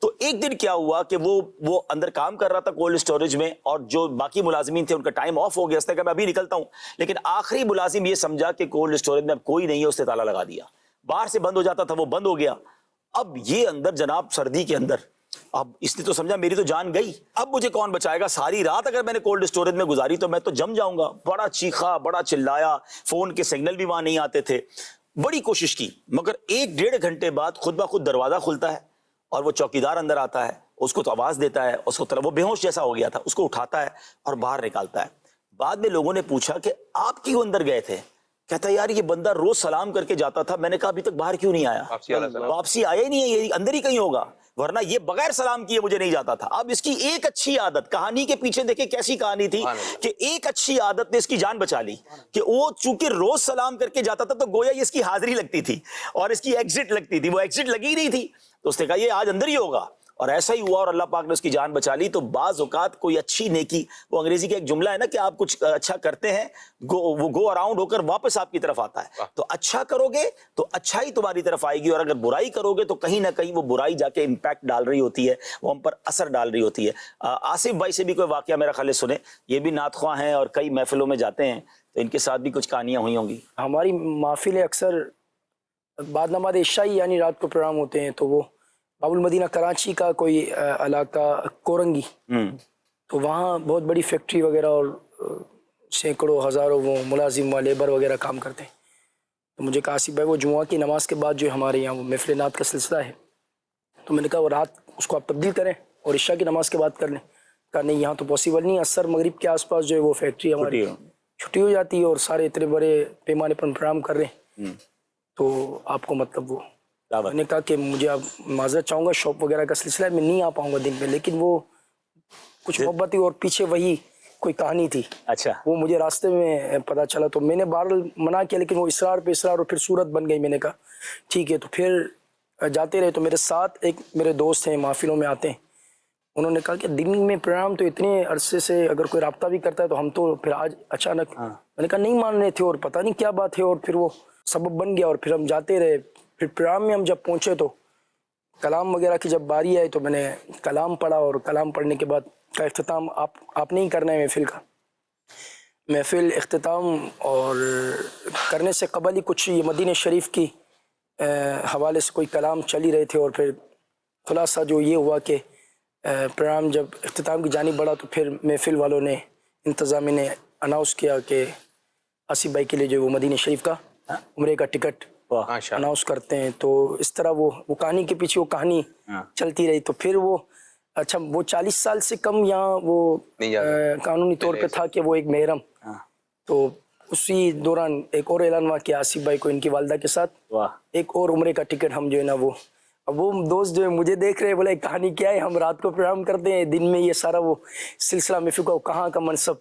تو ایک دن کیا ہوا کہ وہ اندر کام کر رہا تھا کولڈ اسٹوریج میں, اور جو باقی ملازمین تھے ان کا ٹائم آف ہو گیا, اس نے کہا میں ابھی نکلتا ہوں. لیکن آخری ملازم یہ سمجھا کہ کولڈ اسٹوریج میں اب کوئی نہیں ہے, اس نے تالا لگا دیا. باہر سے بند ہو جاتا تھا, وہ بند ہو گیا. اب یہ اندر جناب سردی کے اندر, اب اس نے تو سمجھا میری تو جان گئی, اب مجھے کون بچائے گا. ساری رات اگر میں نے کولڈ اسٹوریج میں گزاری تو میں تو جم جاؤں گا. بڑا چیخا, بڑا چلایا, فون کے سگنل بھی وہاں نہیں آتے تھے. بڑی کوشش کی, مگر 1-1.5 گھنٹے بعد خود بخود دروازہ کھلتا ہے اور وہ چوکیدار اندر آتا ہے. اس کو تو آواز دیتا ہے, اس کو طرف وہ بے ہوش جیسا ہو گیا تھا, اس کو اٹھاتا ہے اور باہر نکالتا ہے. بعد میں لوگوں نے پوچھا کہ آپ کیوں اندر گئے تھے؟ کہتا ہے یار یہ بندہ روز سلام کر کے جاتا تھا, میں نے کہا ابھی تک باہر کیوں نہیں آیا, واپسی آیا ہی نہیں ہے, یہ اندر ہی کہیں ہوگا, ورنہ یہ بغیر سلام کیے مجھے نہیں جاتا تھا. اب اس کی ایک اچھی عادت, کہانی کے پیچھے دیکھیں کیسی کہانی تھی کہ ایک اچھی عادت نے اس کی جان بچا لی. کہ وہ چونکہ روز سلام کر کے جاتا تھا تو گویا یہ اس کی حاضری لگتی تھی اور اس کی ایگزٹ لگتی تھی, وہ ایگزٹ لگی نہیں تھی. تو اس نے کہا یہ آج اندر ہی ہوگا, اور ایسا ہی ہوا اور اللہ پاک نے اس کی جان بچا لی. تو بعض اوقات کوئی اچھی نیکی, وہ انگریزی کا ایک جملہ ہے نا کہ آپ کچھ اچھا کرتے ہیں وہ گو اراؤنڈ ہو کر واپس آپ کی طرف آتا ہے. تو اچھا کرو گے تو اچھائی تمہاری طرف آئے گی, اور اگر برائی کرو گے تو کہیں نہ کہیں وہ برائی جا کے امپیکٹ ڈال رہی ہوتی ہے, وہ ہم پر اثر ڈال رہی ہوتی ہے. آصف بھائی سے بھی کوئی واقعہ میرا خیال ہے سنیں, یہ بھی نعت خواں ہیں اور کئی محفلوں میں جاتے ہیں, تو ان کے ساتھ بھی کچھ کہانیاں ہوئی ہوں گی. ہماری محفلیں اکثر بعد نماز عشاء یعنی رات کو پروگرام ہوتے ہیں, تو وہ باب المدینہ کراچی کا کوئی علاقہ کورنگی, تو وہاں بہت بڑی فیکٹری وغیرہ اور سینکڑوں ہزاروں وہ ملازم و لیبر وغیرہ کام کرتے ہیں. تو مجھے کہا آصف بھائی وہ جمعہ کی نماز کے بعد جو ہمارے یہاں وہ محفل نعت کا سلسلہ ہے, تو میں نے کہا وہ رات اس کو آپ تبدیل کریں اور عشاء کی نماز کے بعد کر لیں. کہا نہیں یہاں تو پاسبل نہیں, عصر مغرب کے آس پاس جو ہے وہ فیکٹری ہماری چھٹی ہو جاتی ہے اور سارے اتنے بڑے پیمانے پر پروگرام کر رہے ہیں, تو آپ کو مطلب وہ میں نے کہا کہ مجھے اب معذرت چاہوں گا, شاپ وغیرہ کا سلسلہ ہے, میں نہیں آ پاؤں گا دن میں. لیکن وہ کچھ محبت تھی اور پیچھے وہی کوئی کہانی تھی. اچھا وہ مجھے راستے میں پتہ چلا, تو میں نے بہرحال منع کیا, لیکن وہ اصرار پہ اصرار, اور پھر صورت بن گئی. میں نے کہا ٹھیک ہے, تو پھر جاتے رہے. تو میرے ساتھ ایک میرے دوست ہیں محفلوں میں آتے ہیں, انہوں نے کہا کہ دن میں پروگرام تو اتنے عرصے سے اگر کوئی رابطہ بھی کرتا ہے تو ہم تو پھر آج اچانک, میں نے کہا نہیں مان رہے تھے اور پتہ نہیں کیا بات ہے, اور پھر وہ سبب بن گیا اور پھر ہم جاتے رہے. پھر پروگرام میں ہم جب پہنچے تو کلام وغیرہ کی جب باری آئی تو میں نے کلام پڑھا, اور کلام پڑھنے کے بعد کا اختتام آپ نہیں کرنا ہے محفل کا. محفل اختتام اور کرنے سے قبل ہی کچھ یہ مدینہ شریف کی حوالے سے کوئی کلام چل ہی رہے تھے, اور پھر خلاصہ جو یہ ہوا کہ پروگرام جب اختتام کی جانب بڑھا تو پھر محفل والوں نے, انتظامیہ نے اناؤنس کیا کہ آصف بھائی کے لیے جو وہ مدینہ شریف کا عمرے کا ٹکٹ اناؤنس کرتے ہیں. تو اس طرح وہ کہانی کے پیچھے وہ کہانی چلتی رہی. تو پھر وہ اچھا وہ 40 سال سے کم یہاں وہ قانونی طور پہ تھا کہ وہ ایک محرم, تو اسی دوران ایک اور اعلان ہوا کہ آصف بھائی کو ان کی والدہ کے ساتھ ایک اور عمرے کا ٹکٹ ہم جو ہے نا وہ, اب وہ دوست جو ہے مجھے دیکھ رہے, بولے کہانی کیا ہے, ہم رات کو پروگرام کرتے ہیں, دن میں یہ سارا وہ سلسلہ محفل کا, کہاں کا منصب,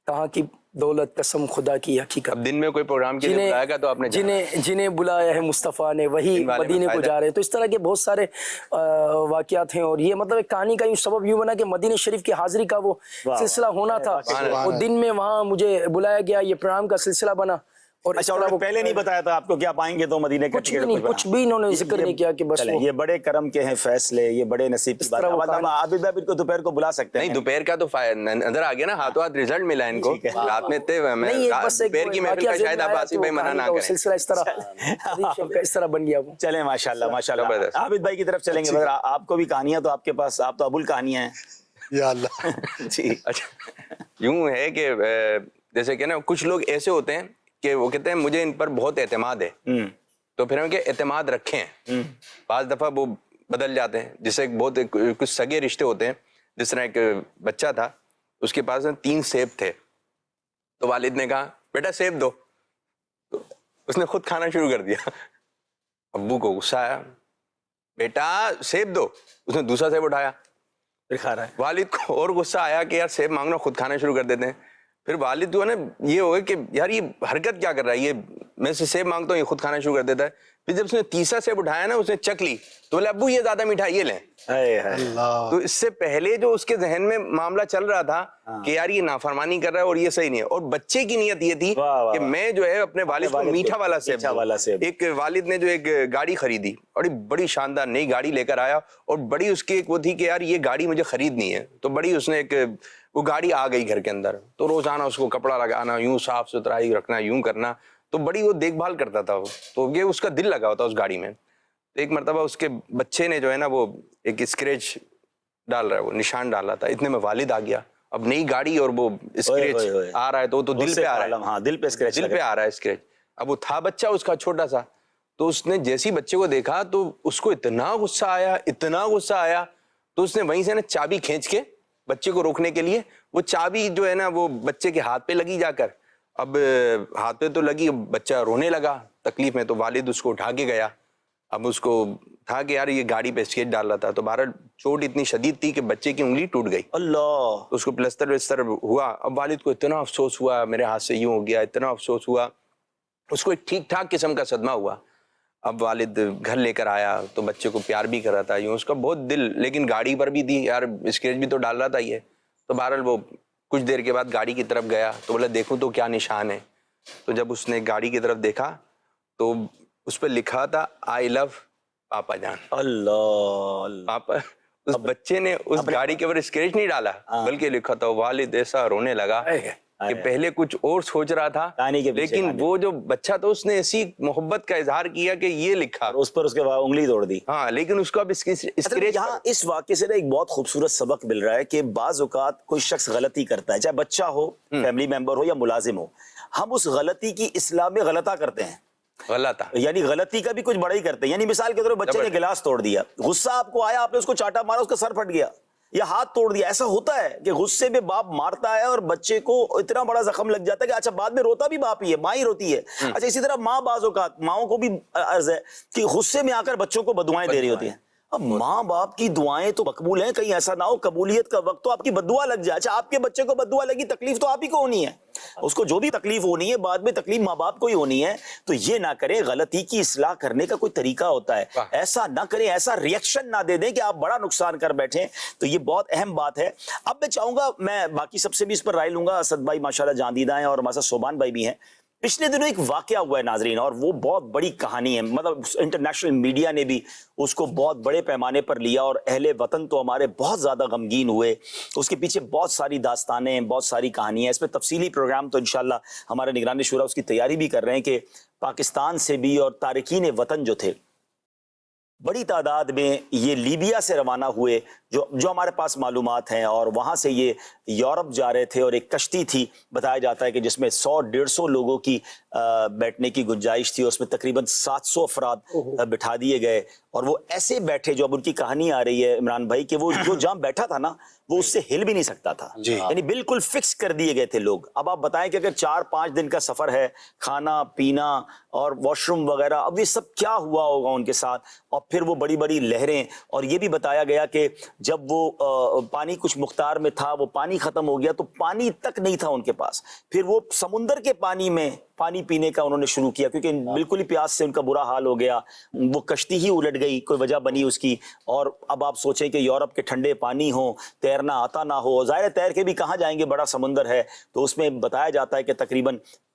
کہاں کی دولت, قسم خدا کی حقیقت. اب دن میں کوئی پروگرام کے لیے بلایا گا تو آپ نے جنہیں بلایا ہے مصطفیٰ نے وہی مدینے کو جا رہے ہیں. تو اس طرح کے بہت سارے واقعات ہیں, اور یہ مطلب ایک کہانی کا سبب یوں بنا کہ مدینے شریف کی حاضری کا وہ سلسلہ ہونا تھا, وہ دن میں وہاں مجھے بلایا گیا, یہ پروگرام کا سلسلہ بنا, اور اس اچھا طرح انہوں وہ نے پہلے نہیں بتایا تھا آپ کو کہ آپ آئیں گے تو مدینے کا کچھ بھی نہیں، کچھ بھی انہوں نے ذکر نہیں کیا کہ بس چلیں، وہ یہ بڑے کرم کے ہیں فیصلے، یہ بڑے نصیب کی بات ہے۔ اب عابد بھائی کو دوپہر کو بلا سکتے ہیں نہیں دوپہر کا تو نظر آ گیا نا، ہاتھوں ہاتھ رزلٹ ملا ان کو، رات میں نہیں، ایک بس ایک دوپہر کی محفل کا شاید عباسی بھائی منع نہ کریں۔ سلسلہ اس طرح حدیث شریف کا اس طرح بن گیا وہ۔ چلیں ماشاءاللہ ماشاءاللہ، عابد بھائی کی طرف چلیں گے۔ آپ کو بھی کہانیاں تو آپ کے پاس، آپ تو ابو الکہانیاں ہیں۔ یا اللہ جی اچھا یوں ہے کہ جیسے کہ نا کچھ لوگ ایسے ہوتے ہیں کہ وہ کہتے ہیں مجھے ان پر بہت اعتماد ہے، تو پھر ہم کہ اعتماد رکھیں، بعض دفعہ وہ بدل جاتے ہیں۔ جیسے بہت کچھ سگے رشتے ہوتے ہیں، جس طرح ایک بچہ تھا، اس کے پاس 3 سیب تھے، تو والد نے کہا بیٹا سیب دو، تو اس نے خود کھانا شروع کر دیا۔ ابو کو غصہ آیا، بیٹا سیب دو، اس نے دوسرا سیب اٹھایا، پھر کھا رہا ہے۔ والد کو اور غصہ آیا کہ یار سیب مانگنا، خود کھانا شروع کر دیتے ہیں۔ پھر والد جو ہے نا یہ ہوگا کہ یار یہ حرکت کیا کر رہا ہے، یہ میں سے سیب مانگتا ہوں یہ خود کھانا شروع کر دیتا ہے۔ پھر جب اس نے تیسرا سیب اٹھایا نا، اس نے چکھ لی، تو بولے ابو یہ زیادہ میٹھا ہے، یہ لیں۔ تو اس سے پہلے جو اس کے ذہن میں معاملہ چل رہا تھا کہ یار یہ نافرمانی کر رہا ہے اور یہ صحیح نہیں ہے، اور بچے کی نیت یہ تھی کہ میں جو ہے اپنے والد کو میٹھا والا سیب دوں۔ ایک والد نے جو ایک گاڑی خریدی، اور بڑی شاندار نئی گاڑی لے کر آیا، اور بڑی اس کی ایک وہ تھی کہ یار یہ گاڑی مجھے خریدنی ہے، تو بڑی اس نے ایک وہ گاڑی آ گئی گھر کے اندر، تو روزانہ اس کو کپڑا لگانا، یوں صاف ستھرائی رکھنا، یوں کرنا، تو بڑی وہ دیکھ بھال کرتا تھا، تو یہ اس کا دل لگا ہوتا اس گاڑی میں۔ ایک مرتبہ اس کے بچے نے جو ہے نا وہ ایک اسکریچ ڈال رہا ہے، وہ نشان ڈال رہا تھا، اتنے میں والد آ گیا۔ اب نئی گاڑی اور وہ اسکریچ آ رہا ہے، تو وہ تو دل پہ آ رہا ہے، ہاں دل پہ اسکریچ، دل پہ آ رہا ہے اسکریچ۔ اب وہ تھا بچہ اس کا چھوٹا سا، تو اس نے جیسی بچے کو دیکھا تو اس کو اتنا غصہ آیا، اتنا غصہ آیا، تو اس نے وہیں سے نا چابی کھینچ کے بچے کو روکنے کے لیے، وہ چابی جو ہے نا وہ بچے کے ہاتھ پہ لگی جا کر، اب ہاتھ پہ تو لگی، بچہ رونے لگا تکلیف میں، تو والد اس کو اٹھا کے گیا۔ اب اس کو تھا کہ یار یہ گاڑی پہ اسکیچ ڈال رہا تھا، تو بہرحال چوٹ اتنی شدید تھی کہ بچے کی انگلی ٹوٹ گئی، اللہ، اس کو پلستر وستر ہوا۔ اب والد کو اتنا افسوس ہوا، میرے ہاتھ سے یوں ہو گیا، اتنا افسوس ہوا، اس کو ایک ٹھیک ٹھاک قسم کا صدمہ ہوا۔ اب والد گھر لے کر آیا تو بچے کو پیار بھی کر رہا تھا، یوں اس کا بہت دل، لیکن گاڑی پر بھی تھی یار، اسکریچ بھی تو ڈال رہا تھا یہ۔ تو بہرحال وہ کچھ دیر کے بعد گاڑی کی طرف گیا، تو بولا دیکھوں تو کیا نشان ہے۔ تو جب اس نے گاڑی کی طرف دیکھا تو اس پہ لکھا تھا آئی لو پاپا جان۔ اللہ، پاپا، اس بچے نے اس گاڑی کے اوپر اسکریچ نہیں ڈالا، بلکہ لکھا تھا، والد ایسا رونے لگا کہ پہلے کچھ اور سوچ رہا تھا، لیکن وہ جو بچہ تھا اس نے ایسی محبت کا اظہار کیا کہ یہ لکھا، اس پر اس کے بعد انگلی توڑ دی۔ ہاں، لیکن اس کو اب اسکریچ۔ یہاں اس واقعے سے ایک بہت خوبصورت سبق مل رہا ہے کہ بعض اوقات کوئی شخص غلطی کرتا ہے، چاہے بچہ ہو، فیملی ممبر ہو یا ملازم ہو، ہم اس غلطی کی اصلاح میں غلطہ کرتے ہیں، غلط، یعنی غلطی کا بھی کچھ بڑا ہی کرتے ہیں۔ یعنی مثال کے طور پر بچے نے گلاس توڑ دیا، غصہ آپ کو آیا، آپ نے اس کو چاٹا مارا، اس کا سر پھٹ گیا یا ہاتھ توڑ دیا۔ ایسا ہوتا ہے کہ غصے میں باپ مارتا ہے اور بچے کو اتنا بڑا زخم لگ جاتا ہے کہ اچھا بعد میں روتا بھی باپ ہی ہے، ماں ہی روتی ہے۔ اچھا اسی طرح ماں بعض اوقات، ماؤں کو بھی عرض ہے کہ غصے میں آ کر بچوں کو بددعائیں دے رہی ہوتی ہیں۔ اب ماں باپ کی دعائیں تو مقبول ہیں، کہیں ایسا نہ ہو قبولیت کا وقت تو آپ کی بددعا لگ جائے۔ اچھا آپ کے بچے کو بددعا لگی، تکلیف تو آپ ہی کو ہونی ہے، اس کو جو بھی تکلیف ہونی ہے بعد میں تکلیف ماں باپ کو ہی ہونی ہے۔ تو یہ نہ کریں، غلطی کی اصلاح کرنے کا کوئی طریقہ ہوتا ہے، ایسا نہ کریں، ایسا ریئیکشن نہ دے دیں کہ آپ بڑا نقصان کر بیٹھیں۔ تو یہ بہت اہم بات ہے۔ اب میں چاہوں گا، میں باقی سب سے بھی اس پر رائے لوں گا، اسد بھائی ماشاءاللہ جان دیدہ ہیں اور ہمارے ساتھ صوبان بھائی بھی ہیں۔ پچھلے دنوں ایک واقعہ ہوا ہے ناظرین، اور وہ بہت بڑی کہانی ہے، مطلب انٹرنیشنل میڈیا نے بھی اس کو بہت بڑے پیمانے پر لیا، اور اہل وطن تو ہمارے بہت زیادہ غمگین ہوئے۔ اس کے پیچھے بہت ساری داستانیں ہیں، بہت ساری کہانیاں ہیں۔ اس پہ تفصیلی پروگرام تو انشاءاللہ ہمارے نگران شورا اس کی تیاری بھی کر رہے ہیں کہ پاکستان سے بھی اور تارکین وطن جو تھے بڑی تعداد میں یہ لیبیا سے روانہ ہوئے، جو ہمارے پاس معلومات ہیں، اور وہاں سے یہ یورپ جا رہے تھے، اور ایک کشتی تھی، بتایا جاتا ہے کہ جس میں 100-150 لوگوں کی بیٹھنے کی گنجائش تھی، اس میں تقریباً 700 افراد بٹھا دیے گئے، اور وہ ایسے بیٹھے، جو اب ان کی کہانی آ رہی ہے عمران بھائی، کہ وہ جو جہاں بیٹھا تھا نا وہ اس سے ہل بھی نہیں سکتا تھا، یعنی بالکل فکس کر دیے گئے تھے لوگ۔ اب آپ بتائیں کہ اگر 4-5 دن کا سفر ہے، کھانا پینا اور واش روم وغیرہ، اب یہ سب کیا ہوا ہوگا ان کے ساتھ، اور پھر وہ بڑی بڑی لہریں، اور یہ بھی بتایا گیا کہ جب وہ پانی کچھ مقدار میں تھا، وہ پانی ختم ہو گیا تو پانی تک نہیں تھا ان کے پاس، پھر وہ سمندر کے پانی میں پانی پینے کا انہوں نے شروع کیا، کیونکہ بالکل ہی پیاس سے ان کا برا حال ہو گیا، وہ کشتی ہی الٹ گئی، کوئی وجہ بنی اس کی۔ اور اب آپ سوچیں کہ یورپ کے ٹھنڈے پانی ہوں، تیرنا آتا نہ ہو، ظاہر تیر کے بھی کہاں جائیں گے، بڑا سمندر ہے، تو اس میں بتایا جاتا ہے کہ تقریباً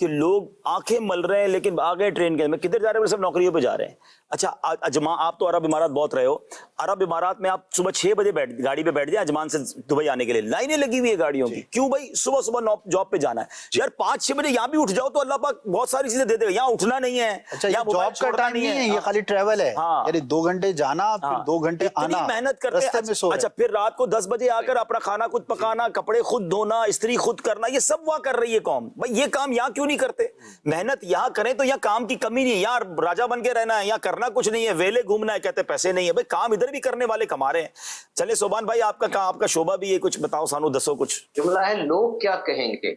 کہ لوگ آنکھیں مل رہے ہیں لیکن آ گئے ٹرین کے میں کدھر جا رہے ہیں؟ سب نوکریوں پہ جا رہے ہیں. اچھا اجمان، آپ تو عرب امارات بہت رہے ہو، عرب امارات میں آپ صبح 6 بجے گاڑی پہ بیٹھ جائیں اجمان سے دبئی آنے کے لیے، لائنیں لگی ہوئی ہے گاڑیوں کی. کیوں بھائی؟ صبح صبح جاب پہ جانا ہے یار. 5-6 بجے یہاں بھی اٹھ جاؤ تو اللہ پاک بہت ساری چیزیں دے دے گا. یہاں اٹھنا نہیں ہے. اچھا یہ جاب کا ٹائم نہیں ہے، یہ خالی ٹریول ہے. یعنی 2 گھنٹے جانا پھر 2 گھنٹے آنا، محنت کرتے ہیں. اچھا پھر رات کو 10 بجے آ کر اپنا کھانا خود پکانا، کپڑے خود دھونا، استری خود کرنا، یہ سب وہاں کر رہی ہے قوم. بھائی یہ کام یہاں کیوں نہیں کرتے؟ محنت یہاں کریں تو یہاں کام کی کمی نہیں ہے. یہاں راجا بن کے رہنا ہے، یہاں کرنا کچھ نہیں ہے، ویلے گھومنا ہے، کہتے پیسے نہیں ہے. بھائی کام ادھر بھی کرنے والے کما رہے ہیں. چلے صوبان بھائی آپ کا شعبہ بھی ہے، کچھ بتاؤ سانو، دسو کچھ. جملہ ہے لوگ کیا کہیں گے.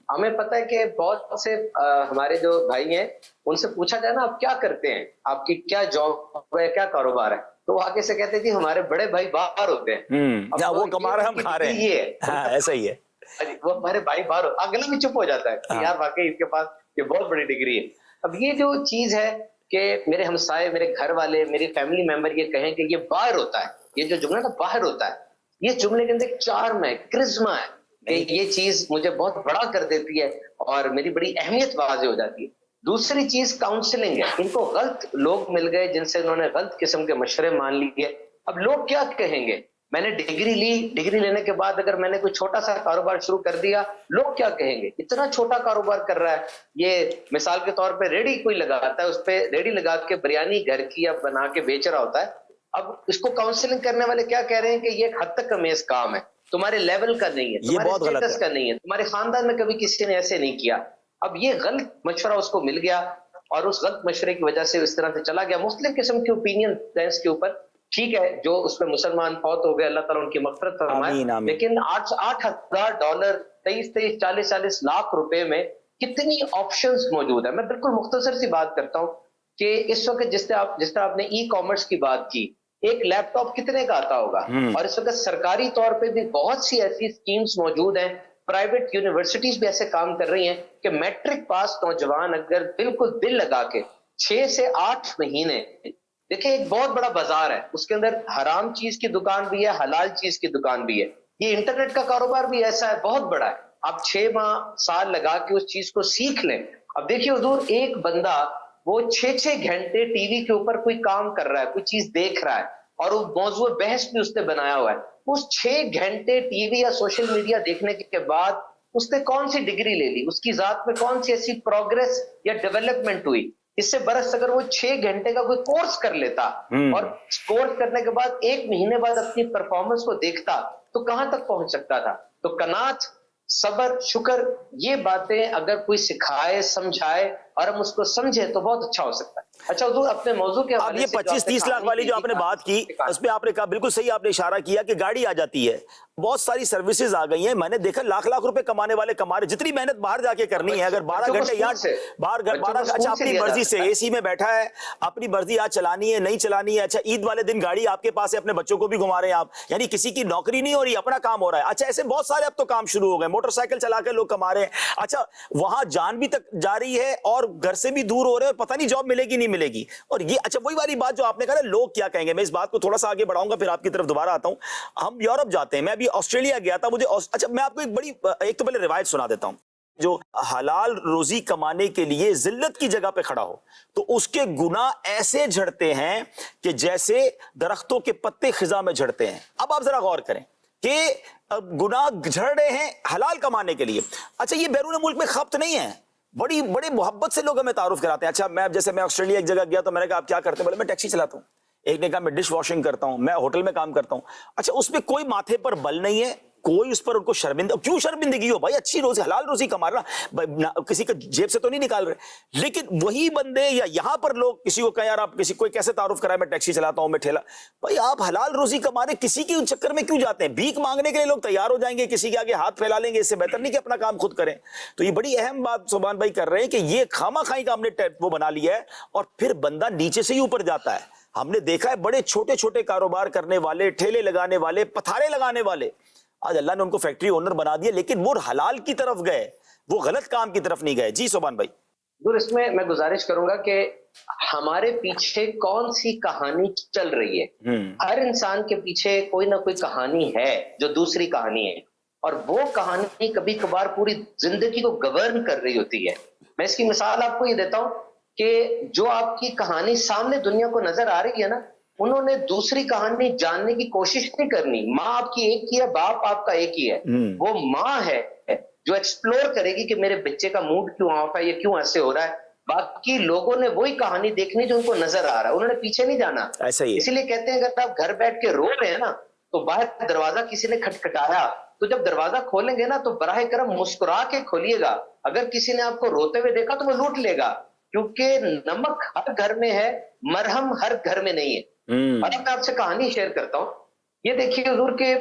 ہمیں پتہ ہے کہ بہت سے ہمارے جو بھائی ہیں ان سے پوچھا جائے نا آپ کیا کرتے ہیں، آپ کی کیا جاب ہے، کیا کاروبار ہے، تو وہ آگے سے کہتے ہیں جی ہمارے بڑے بھائی باہر ہوتے ہیں. وہ کما رہے ہیں ہم کھا رہے ہیں. ہاں ایسا ہی ہے. وہ ہمارے بھائی باہر، اگلا بھی چپ ہو جاتا ہے کہ یار واقعی اس کے پاس یہ بہت بڑی ڈگری ہے. اب یہ جو چیز ہے کہ میرے ہمسائے، میرے گھر والے، میری فیملی ممبر یہ کہیں کہ یہ باہر ہوتا ہے، یہ جو جملہ نا باہر ہوتا ہے، یہ جملے کے اندر ایک چارم ہے، کرزما ہے کہ یہ چیز مجھے بہت بڑا کر دیتی ہے اور میری بڑی اہمیت واضح ہو جاتی ہے. دوسری چیز کاؤنسلنگ ہے. ان کو غلط لوگ مل گئے جن سے انہوں نے غلط قسم کے مشورے مان لیے. اب لوگ کیا کہیں گے؟ میں نے ڈگری لی، ڈگری لینے کے بعد اگر میں نے کوئی چھوٹا سا کاروبار شروع کر دیا، لوگ کیا کہیں گے؟ اتنا چھوٹا کاروبار کر رہا ہے. یہ مثال کے طور پہ ریڑھی کوئی لگاتا ہے، اس پہ ریڑھی لگا کے بریانی گھر کی یا بنا کے بیچ رہا ہوتا ہے. اب اس کو کاؤنسلنگ کرنے والے کیا کہہ رہے ہیں کہ یہ ایک حد تک امیز کام ہے، تمہارے لیول کا نہیں ہے، تمہارے اسٹیٹس کا نہیں ہے، تمہارے خاندان میں کبھی کسی نے ایسے نہیں کیا. اب یہ غلط مشورہ اس کو مل گیا اور اس غلط مشورے کی وجہ سے اس طرح سے چلا گیا. مختلف قسم کے اوپینین اس کے اوپر. ٹھیک ہے، جو اس میں مسلمان فوت ہو گئے اللہ تعالیٰ ان کی مغفرت فرمائے، لیکن $8,000 23-40 لاکھ روپے میں کتنی آپشنز موجود ہیں. میں بالکل مختصر سی بات کرتا ہوں کہ اس وقت جس طرح آپ نے ای کامرس کی بات کی، ایک لیپ ٹاپ کتنے کا آتا ہوگا؟ اور اس وقت سرکاری طور پہ بھی بہت سی ایسی سکیمز موجود ہیں، پرائیویٹ یونیورسٹیز بھی ایسے کام کر رہی ہیں کہ میٹرک پاس نوجوان اگر بالکل دل لگا کے 6 سے 8 مہینے، دیکھیں ایک بہت بڑا بازار ہے، اس کے اندر حرام چیز کی دکان بھی ہے، حلال چیز کی دکان بھی ہے. یہ انٹرنیٹ کا کاروبار بھی ایسا ہے، بہت بڑا ہے. آپ 6 ماہ سال لگا کے اس چیز کو سیکھ لیں. اب دیکھیے حضور، ایک بندہ وہ 6 گھنٹے ٹی وی کے اوپر کوئی کام کر رہا ہے، کوئی چیز دیکھ رہا ہے اور وہ موضوع بحث بھی اس نے بنایا ہوا ہے. اس 6 گھنٹے ٹی وی یا سوشل میڈیا دیکھنے کے بعد اس نے کون سی ڈگری لے لی، اس کی ذات میں کون سی ایسی پروگرس یا ڈیولپمنٹ ہوئی؟ اس سے برس اگر وہ 6 گھنٹے کا کوئی کورس کر لیتا اور کورس کرنے کے بعد 1 مہینے بعد اپنی پرفارمنس کو دیکھتا تو کہاں تک پہنچ سکتا تھا. تو قناعت، صبر، شکر، یہ باتیں اگر کوئی سکھائے، سمجھائے اور ہم اس کو سمجھے تو بہت اچھا ہو سکتا ہے. اچھا حضور، اپنے موضوع کے اب یہ 25-30 لاکھ والی جو آپ نے بات کی، اس پہ آپ نے کہا بالکل صحیح، آپ نے اشارہ کیا کہ گاڑی آ جاتی ہے، بہت ساری سروسز آ گئی ہیں. میں نے دیکھا لاکھ روپے کمانے والے کما رہے. جتنی محنت باہر جا کے کرنی ہے، اگر 12 گھنٹے یہاں اچھا اپنی مرضی سے اے سی میں بیٹھا ہے، اپنی مرضی آج چلانی ہے نہیں چلانی ہے. اچھا عید والے دن گاڑی آپ کے پاس ہے، اپنے بچوں کو بھی گھما رہے ہیں آپ، یعنی کسی کی نوکری نہیں ہو رہی، اپنا کام ہو رہا ہے. اچھا ایسے بہت سارے اب تو کام شروع ہو گئے، موٹر سائیکل چلا کے لوگ کما رہے ہیں. اچھا وہاں جان بھی تک جا رہی ہے اور گھر سے بھی دور ہو رہے ہیں اور پتہ نہیں جاب ملے گی نہیں ملے گی. اور یہ اچھا وہی والی بات جو آپ نے کہا لوگ کیا کہیں گے، میں اس بات کو تھوڑا سا آگے بڑھاؤں گا پھر آپ کی طرف دوبارہ آتا ہوں. ہم یورپ جاتے ہیں، میں ابھی آسٹریلیا گیا تھا. مجھے اچھا میں آپ کو ایک تو پہلے روایت سنا دیتا ہوں. جو حلال روزی کمانے کے لیے ذلت کی جگہ پہ کھڑا ہو تو اس کے گناہ ایسے جھڑتے ہیں کہ جیسے درختوں کے پتے خزاں میں جھڑتے ہیں. اب آپ ذرا غور کریں کہ گناہ جھڑ رہے ہیں حلال کمانے کے لیے. اچھا یہ بیرون ملک میں خبت نہیں ہے، بڑے محبت سے لوگ ہمیں تعارف کراتے ہیں. اچھا میں آسٹریلیا ایک جگہ گیا تو میں نے کہا آپ کیا کرتے ہیں؟ بولے میں ٹیکسی چلاتا ہوں. ایک نے کہا میں ڈش واشنگ کرتا ہوں، میں ہوٹل میں کام کرتا ہوں. اچھا اس میں کوئی ماتھے پر بل نہیں ہے، کوئی اس پر ان کو شرمندہ، کیوں شرمندگی ہو بھائی؟ اچھی روزی، حلال روزی کما رہا، کسی کا جیب سے تو نہیں نکال رہے. لیکن وہی بندے یا یہاں پر لوگ کسی کو کہیں یار آپ کسی کوئی کیسے تعارف کرائے، میں ٹیکسی چلاتا ہوں، میں ٹھیلا. بھائی آپ حلال روزی کما رہے، کسی کے چکر میں کیوں جاتے ہیں؟ بھیک مانگنے کے لیے لوگ تیار ہو جائیں گے، کسی کے آگے ہاتھ پھیلا لیں گے، اس سے بہتر نہیں کہ اپنا کام خود کریں. تو یہ بڑی اہم بات صوبان بھائی کر رہے ہیں کہ یہ خامہ خائی کا ہم نے وہ بنا لیا ہے اور پھر بندہ نیچے سے ہی اوپر جاتا ہے. ہم نے دیکھا ہے بڑے چھوٹے چھوٹے کاروبار کرنے والے، ٹھیلے لگانے والے، پتھارے لگانے والے، آج اللہ نے ان کو فیکٹری اونر بنا دیا، لیکن وہ حلال کی طرف گئے، وہ غلط کام کی طرف نہیں گئے. جی صوبان بھائی. دور اس میں گزارش کروں گا کہ ہمارے پیچھے کون سی کہانی چل رہی ہے. ہر انسان کے پیچھے کوئی نہ کوئی کہانی ہے جو دوسری کہانی ہے. اور وہ کہانی کبھی کبھار پوری زندگی کو گورن کر رہی ہوتی ہے. میں اس کی مثال آپ کو یہ دیتا ہوں کہ جو آپ کی کہانی سامنے دنیا کو نظر آ رہی ہے نا, انہوں نے دوسری کہانی جاننے کی کوشش نہیں کرنی. ماں آپ کی ایک ہی ہے, باپ آپ کا ایک ہی ہے. وہ ماں ہے جو ایکسپلور کرے گی کہ میرے بچے کا موڈ کیوں آف ہے, یہ کیوں ایسے ہو رہا ہے. باقی لوگوں نے وہی کہانی دیکھنی جو ان کو نظر آ رہا ہے, انہوں نے پیچھے نہیں جانا. ایسا ہی ہے. اسی لیے کہتے ہیں اگر آپ گھر بیٹھ کے رو رہے ہیں نا تو باہر دروازہ کسی نے کھٹکھٹایا تو جب دروازہ کھولیں گے نا تو براہ کرم مسکرا کے کھولیے گا. اگر کسی نے آپ کو روتے ہوئے دیکھا تو وہ لوٹ لے گا, کیونکہ نمک ہر گھر میں ہے, مرہم ہر گھر میں نہیں ہے. اور اب میں آپ سے کہانی شیئر کرتا ہوں. یہ دیکھیے حضور کے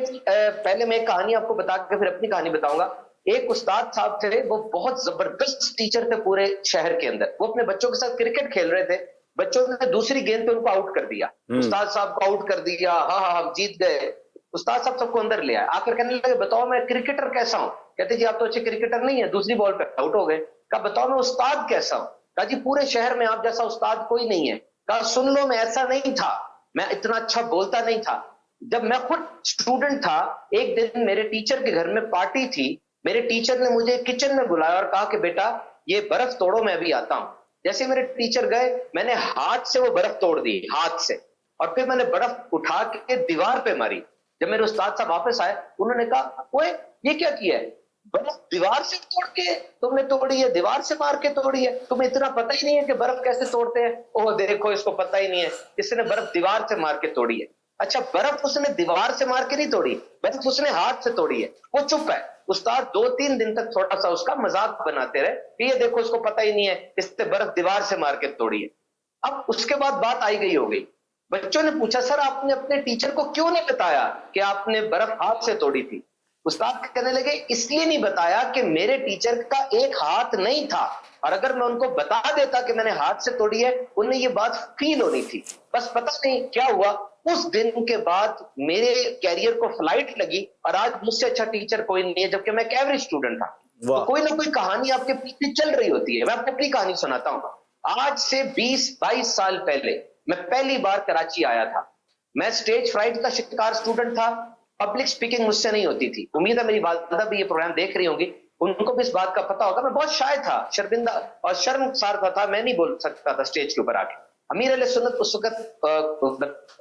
پہلے میں ایک کہانی آپ کو بتا کے پھر اپنی کہانی بتاؤں گا. ایک استاد صاحب تھے, وہ بہت زبردست ٹیچر تھے پورے شہر کے اندر. وہ اپنے بچوں کے ساتھ کرکٹ کھیل رہے تھے, بچوں نے دوسری گیند پہ ان کو آؤٹ کر دیا. استاد صاحب کو آؤٹ کر دیا, ہاں ہم جیت گئے. استاد صاحب سب کو اندر لے آئے, آ کر کہنے لگے بتاؤ میں کرکٹر کیسا ہوں. کہتے جی آپ تو اچھے کرکٹر نہیں ہیں, دوسری بال پہ آؤٹ ہو گئے. کہا بتاؤ میں استاد کیسا ہوں. کہا جی پورے شہر میں آپ جیسا استاد کوئی نہیں ہے. کہا سن لو میں ایسا نہیں تھا, میں اتنا اچھا بولتا نہیں تھا. جب میں خود اسٹوڈنٹ تھا, ایک دن میرے ٹیچر کے گھر میں پارٹی تھی. میرے ٹیچر نے مجھے کچن میں بلایا اور کہا کہ بیٹا یہ برف توڑو, میں ابھی آتا ہوں. جیسے میرے ٹیچر گئے, میں نے ہاتھ سے وہ برف توڑ دی, ہاتھ سے, اور پھر میں نے برف اٹھا کے دیوار پہ ماری. جب میرے استاد صاحب واپس آئے, انہوں نے کہا اوئے یہ کیا کیا ہے, برف دیوار سے توڑ کے تم نے توڑی ہے, دیوار سے مار کے توڑی ہے, تمہیں اتنا پتہ ہی نہیں ہے کہ برف کیسے توڑتے ہیں. اوہ دیکھو اس کو پتہ ہی نہیں ہے, اس نے برف دیوار سے مار کے توڑی ہے. اچھا برف اس نے دیوار سے مار کے نہیں توڑی, برف اس نے ہاتھ سے توڑی ہے. وہ چپ ہے. استاد 2-3 دن تک تھوڑا سا اس کا مذاق بناتے رہے کہ یہ دیکھو اس کو پتہ ہی نہیں ہے, اس نے برف دیوار سے مار کے توڑی ہے. اب اس کے بعد بات آئی گئی ہو گئی. بچوں نے پوچھا سر آپ نے اپنے ٹیچر کو کیوں نہیں بتایا کہ آپ نے برف ہاتھ سے توڑی تھی. استاد کہنے لگے اس لیے نہیں بتایا کہ میرے ٹیچر کا ایک ہاتھ نہیں تھا, اور اگر میں ان کو بتا دیتا کہ میں نے ہاتھ سے توڑی ہے, انہیں یہ بات فیل ہونی تھی. بس پتہ نہیں کیا ہوا, اس دن کے بعد میرے کیریئر کو فلائٹ لگی, اور آج مجھ سے اچھا ٹیچر کوئی نہیں ہے, جبکہ میں ایک ایوریج اسٹوڈنٹ تھا. تو کوئی نہ کوئی کہانی آپ کے پیچھے چل رہی ہوتی ہے. میں اپنی کہانی سناتا ہوں. آج سے 20-22 سال پہلے میں پہلی بار کراچی آیا تھا. میں سٹیج فرائٹ کا شکار اسٹوڈنٹ تھا. پبلک سپیکنگ مجھ سے نہیں ہوتی تھی. امید ہے میری والدہ بھی یہ پروگرام دیکھ رہی ہوں گی, ان کو بھی اس بات کا پتہ ہوگا. میں بہت شائع تھا, شرمندہ اور شرمسار تھا, میں نہیں بول سکتا تھا اسٹیج کے اوپر آ کے. امیر علیہ سنت اس وقت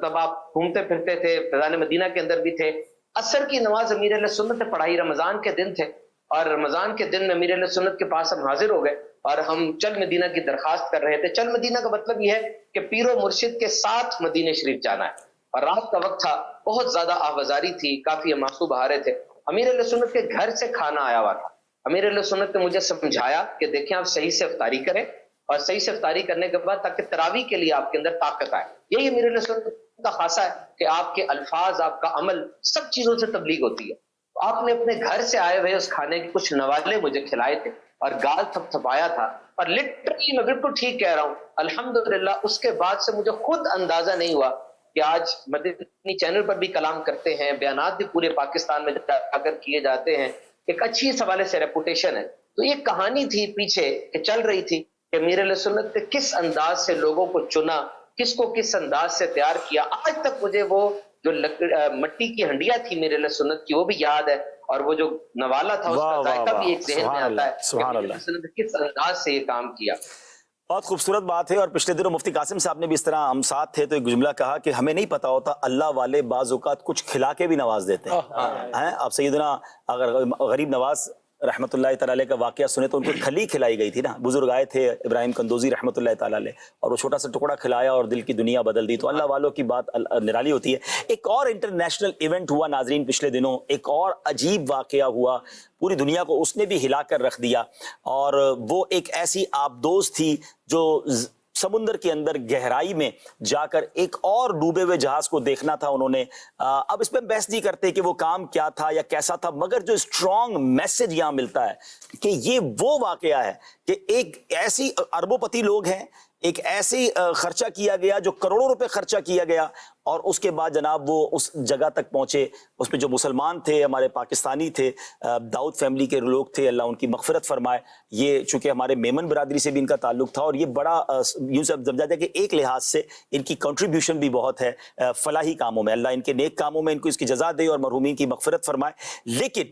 تب آپ گھومتے پھرتے تھے, فیضان مدینہ کے اندر بھی تھے. عصر کی نماز امیر علیہ سنت نے پڑھائی, رمضان کے دن تھے, اور رمضان کے دن میں امیر علیہ سنت کے پاس ہم حاضر ہو گئے اور ہم چل مدینہ کی درخواست کر رہے تھے. چل مدینہ کا مطلب یہ ہے کہ پیر و مرشد کے ساتھ مدینہ شریف جانا ہے. اور رات کا وقت تھا, بہت زیادہ آہوازاری تھی, کافی آنسو بہا رہے تھے. امیر علیہ سنت کے گھر سے کھانا آیا ہوا تھا. امیر علیہ سنت نے مجھے سمجھایا کہ دیکھیں آپ صحیح سے افطاری کریں, اور صحیح سے افطاری کرنے کے بعد تاکہ تراویح کے لیے آپ کے اندر طاقت آئے. یہی امیر علیہ سنت کا خاصہ ہے کہ آپ کے الفاظ, آپ کا عمل, سب چیزوں سے تبلیغ ہوتی ہے. آپ نے اپنے گھر سے آئے ہوئے اس کھانے کے کچھ نوالے مجھے کھلائے تھے, اور گال تھپ تھپایا تھا, اور لٹرلی میں بالکل ٹھیک کہہ رہا ہوں الحمدللہ. اس کے بعد سے مجھے خود اندازہ نہیں ہوا کہ آج مدنی چینل پر بھی کلام کرتے ہیں, بیانات بھی پورے پاکستان میں جا کر کیے جاتے ہیں, ایک اچھی اس حوالے سے ریپوٹیشن ہے. تو یہ کہانی تھی پیچھے کہ چل رہی تھی کہ امیر علیہ سنت نے کس انداز سے لوگوں کو چنا, کس کو کس انداز سے تیار کیا. آج تک مجھے وہ جو مٹی کی ہنڈیا تھی میرے علیہ سنت کی وہ بھی یاد ہے, اور وہ جو نوالا تھا اس کا ذائقہ بھی ایک ذہن میں آتا ہے کہ امیر علیہ سنت نے کس انداز سے یہ کام کیا. بہت خوبصورت بات ہے. اور پچھلے دنوں مفتی قاسم صاحب نے بھی اس طرح, ہم ساتھ تھے تو ایک جملہ کہا کہ ہمیں نہیں پتا ہوتا اللہ والے بعض اوقات کچھ کھلا کے بھی نواز دیتے ہیں. اب سیدنا اگر غریب نواز رحمۃ اللہ تعالی علیہ کا واقعہ سنے تو ان کو کھلی کھلائی گئی تھی نا. بزرگ آئے تھے ابراہیم کندوزی رحمۃ اللہ تعالی علیہ, اور وہ چھوٹا سا ٹکڑا کھلایا اور دل کی دنیا بدل دی. تو اللہ والوں کی بات نرالی ہوتی ہے. ایک اور انٹرنیشنل ایونٹ ہوا ناظرین پچھلے دنوں, ایک اور عجیب واقعہ ہوا, پوری دنیا کو اس نے بھی ہلا کر رکھ دیا. اور وہ ایک ایسی آبدوز تھی جو سمندر کے اندر گہرائی میں جا کر ایک اور ڈوبے ہوئے جہاز کو دیکھنا تھا انہوں نے. اب اس پہ بحث نہیں کرتے کہ وہ کام کیا تھا یا کیسا تھا, مگر جو اسٹرانگ میسج یہاں ملتا ہے کہ یہ وہ واقعہ ہے کہ ایک ایسی اربوں پتی لوگ ہیں, ایک ایسی خرچہ کیا گیا جو کروڑوں روپے خرچہ کیا گیا, اور اس کے بعد جناب وہ اس جگہ تک پہنچے. اس میں جو مسلمان تھے, ہمارے پاکستانی تھے, داؤد فیملی کے لوگ تھے, اللہ ان کی مغفرت فرمائے. یہ چونکہ ہمارے میمن برادری سے بھی ان کا تعلق تھا, اور یہ بڑا یوں سمجھا جائے کہ ایک لحاظ سے ان کی کنٹریبیوشن بھی بہت ہے فلاحی کاموں میں. اللہ ان کے نیک کاموں میں ان کو اس کی جزا دے اور مرحومین کی مغفرت فرمائے. لیکن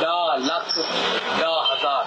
10,10,000।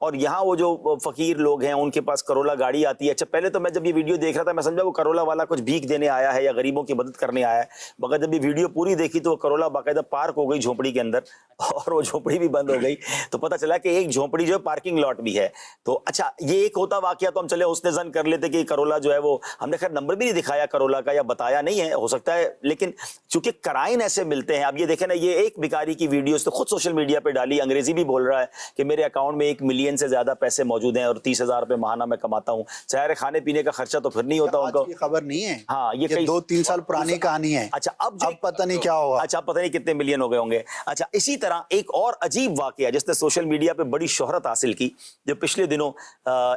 اور یہاں وہ جو فقیر لوگ ہیں ان کے پاس کرولا گاڑی آتی ہے. اچھا پہلے تو میں جب یہ ویڈیو دیکھ رہا تھا میں سمجھا وہ کرولا والا کچھ بھیک دینے آیا ہے یا غریبوں کی مدد کرنے آیا ہے, مگر جب یہ ویڈیو پوری دیکھی تو وہ کرولا باقاعدہ پارک ہو گئی جھونپڑی کے اندر, اور وہ جھونپڑی بھی بند ہو گئی. تو پتہ چلا کہ ایک جھونپڑی جو ہے پارکنگ لاٹ بھی ہے. تو اچھا یہ ایک ہوتا واقعہ تو ہم چلے اس نے زن کر لیتے کہ کرولا جو ہے وہ, ہم نے خیر نمبر بھی نہیں دکھایا کرولا کا یا بتایا نہیں ہے, ہو سکتا ہے, لیکن چونکہ کرائن ایسے ملتے ہیں. اب یہ دیکھیں نا, یہ ایک بھکاری کی ویڈیو اس نے خود سوشل میڈیا پہ ڈالی, انگریزی بھی بول رہا ہے کہ میرے اکاؤنٹ میں 1 ملین سے زیادہ پیسے موجود ہیں اور 30,000 روپے ماہانہ میں کماتا ہوں. ظاہر کھانے پینے کا خرچہ تو پھر نہیں ہوتا ان کو, خبر نہیں ہے. ہاں یہ 2-3 سال پرانی کہانی ہے. اچھا اب پتہ نہیں کیا ہوگا. اچھا پتہ نہیں کتنے ملین ہو گئے ہوں گے. اچھا اسی طرح ایک اور عجیب واقعہ جس نے سوشل میڈیا پہ بڑی شہرت حاصل کی, جو پچھلے دنوں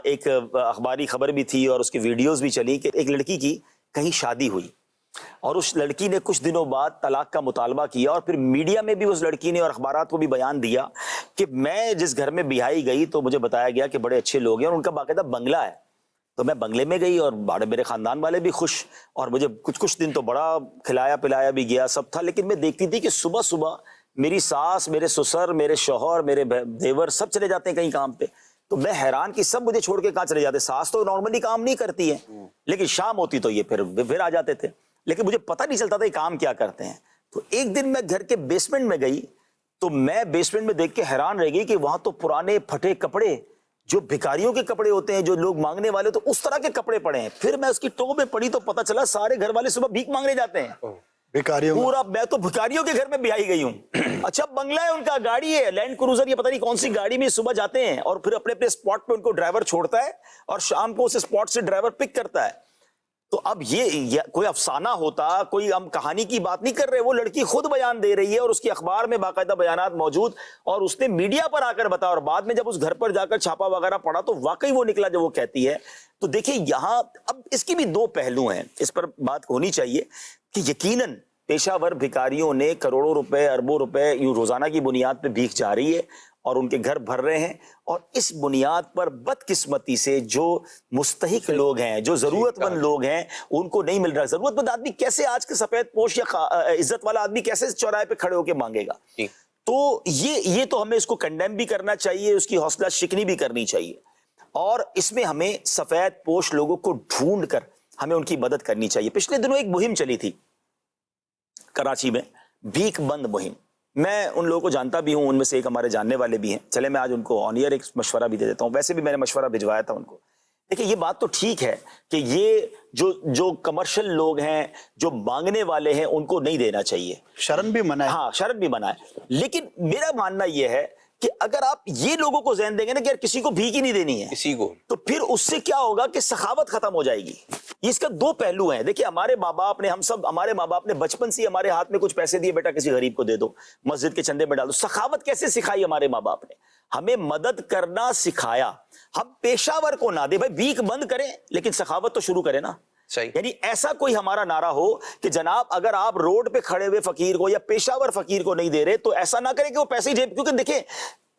ایک اخباری خبر بھی تھی اور اس کی ویڈیوز بھی چلی, کہ ایک لڑکی کی کہیں شادی ہوئی اور اس لڑکی نے کچھ دنوں بعد طلاق کا مطالبہ کیا, اور پھر میڈیا میں بھی اس لڑکی نے اور اخبارات کو بھی بیان دیا کہ میں جس گھر میں بیاہی گئی تو مجھے بتایا گیا کہ بڑے اچھے لوگ ہیں اور ان کا باقاعدہ بنگلہ ہے. تو میں بنگلے میں گئی اور میرے خاندان والے بھی خوش, اور مجھے کچھ دن تو بڑا کھلایا پلایا بھی گیا, سب تھا. لیکن میں دیکھتی تھی کہ صبح صبح میری ساس, میرے سسر, میرے شوہر, میرے دیور سب چلے جاتے ہیں کہیں کام پہ. تو میں حیران کہ سب مجھے چھوڑ کے کہاں چلے جاتے. ساس تو نارملی کام نہیں کرتی ہے, لیکن شام ہوتی تو یہ پھر آ جاتے تھے, لیکن مجھے پتہ نہیں چلتا تھا یہ کام کیا کرتے ہیں. تو ایک دن میں گھر کے بیسمنٹ میں گئی تو میں بیسمنٹ میں دیکھ کے حیران رہ گئی کہ وہاں تو پرانے پھٹے کپڑے, جو بھکاریوں کے کپڑے ہوتے ہیں, جو لوگ مانگنے والے, تو اس طرح کے کپڑے پڑے ہیں. پھر میں اس کی ٹو میں پڑی تو پتہ چلا سارے گھر والے صبح بھیک مانگنے جاتے ہیں. پورا میں تو بھکاریوں کے گھر میں بیاہی گئی ہوں. اچھا بنگلہ ہے ان کا, گاڑی ہے لینڈ کروزر, یہ پتہ نہیں کون سی گاڑی میں صبح جاتے ہیں اور پھر اپنے اسپاٹ پہ ان کو ڈرائیور چھوڑتا ہے اور شام کو اس اسپاٹ سے ڈرائیور پک کرتا ہے. تو اب یہ کوئی افسانہ ہوتا, کوئی ہم کہانی کی بات نہیں کر رہے, وہ لڑکی خود بیان دے رہی ہے اور اس کی اخبار میں باقاعدہ بیانات موجود, اور اس نے میڈیا پر آ کر بتایا, اور بعد میں جب اس گھر پر جا کر چھاپا وغیرہ پڑا تو واقعی وہ نکلا جو وہ کہتی ہے. تو دیکھیں یہاں اب اس کی بھی 2 پہلو ہیں, اس پر بات ہونی چاہیے کہ یقیناً پیشہ ور بھکاریوں نے کروڑوں روپے, اربوں روپے یوں روزانہ کی بنیاد پہ بھیک جا رہی ہے اور ان کے گھر بھر رہے ہیں, اور اس بنیاد پر بدقسمتی سے جو مستحق لوگ ہیں, جو ضرورت مند لوگ ہیں, ان کو نہیں مل رہا. ضرورت مند آدمی کیسے, آج کے سفید پوش یا عزت والا آدمی کیسے چوراہے پہ کھڑے ہو کے مانگے گا؟ تو یہ تو ہمیں اس کو کنڈیم بھی کرنا چاہیے, اس کی حوصلہ شکنی بھی کرنی چاہیے, اور اس میں ہمیں سفید پوش لوگوں کو ڈھونڈ کر ہمیں ان کی مدد کرنی چاہیے. پچھلے دنوں ایک مہم چلی تھی کراچی میں, بھیک بند مہم. میں ان لوگوں کو جانتا بھی ہوں, ان میں سے ایک ہمارے جاننے والے بھی ہیں. چلے میں آج ان کو آن ایئر ایک مشورہ بھی دے دیتا ہوں, ویسے بھی میں نے مشورہ بھجوایا تھا ان کو. دیکھیں یہ بات تو ٹھیک ہے کہ یہ جو کمرشل لوگ ہیں, جو مانگنے والے ہیں, ان کو نہیں دینا چاہیے, شرم بھی منع ہے. ہاں شرم بھی منع ہے, لیکن میرا ماننا یہ ہے کہ اگر آپ یہ لوگوں کو ذہن دیں گے نا کہ یار کسی کو بھیک ہی نہیں دینی ہے کسی کو, تو پھر اس سے کیا ہوگا کہ سخاوت ختم ہو جائے گی. اس کا 2 پہلو ہیں. دیکھیں ہمارے ماں باپ نے, ہمارے ماں باپ نے بچپن سے ہمارے ہاتھ میں کچھ پیسے دیے, بیٹا کسی غریب کو دے دو, مسجد کے چندے میں ڈال دو. سخاوت کیسے سکھائی ہمارے ماں باپ نے؟ ہمیں مدد کرنا سکھایا. ہم پیشہ ور کو نہ دے, بھائی بھیک بند کریں لیکن سخاوت تو شروع کریں نا. صحیح. یعنی ایسا کوئی ہمارا نعرہ ہو کہ جناب اگر آپ روڈ پہ کھڑے ہوئے فقیر کو یا پیشہ ور فقیر کو نہیں دے رہے تو ایسا نہ کریں کہ وہ پیسے جیب, کیونکہ دیکھیں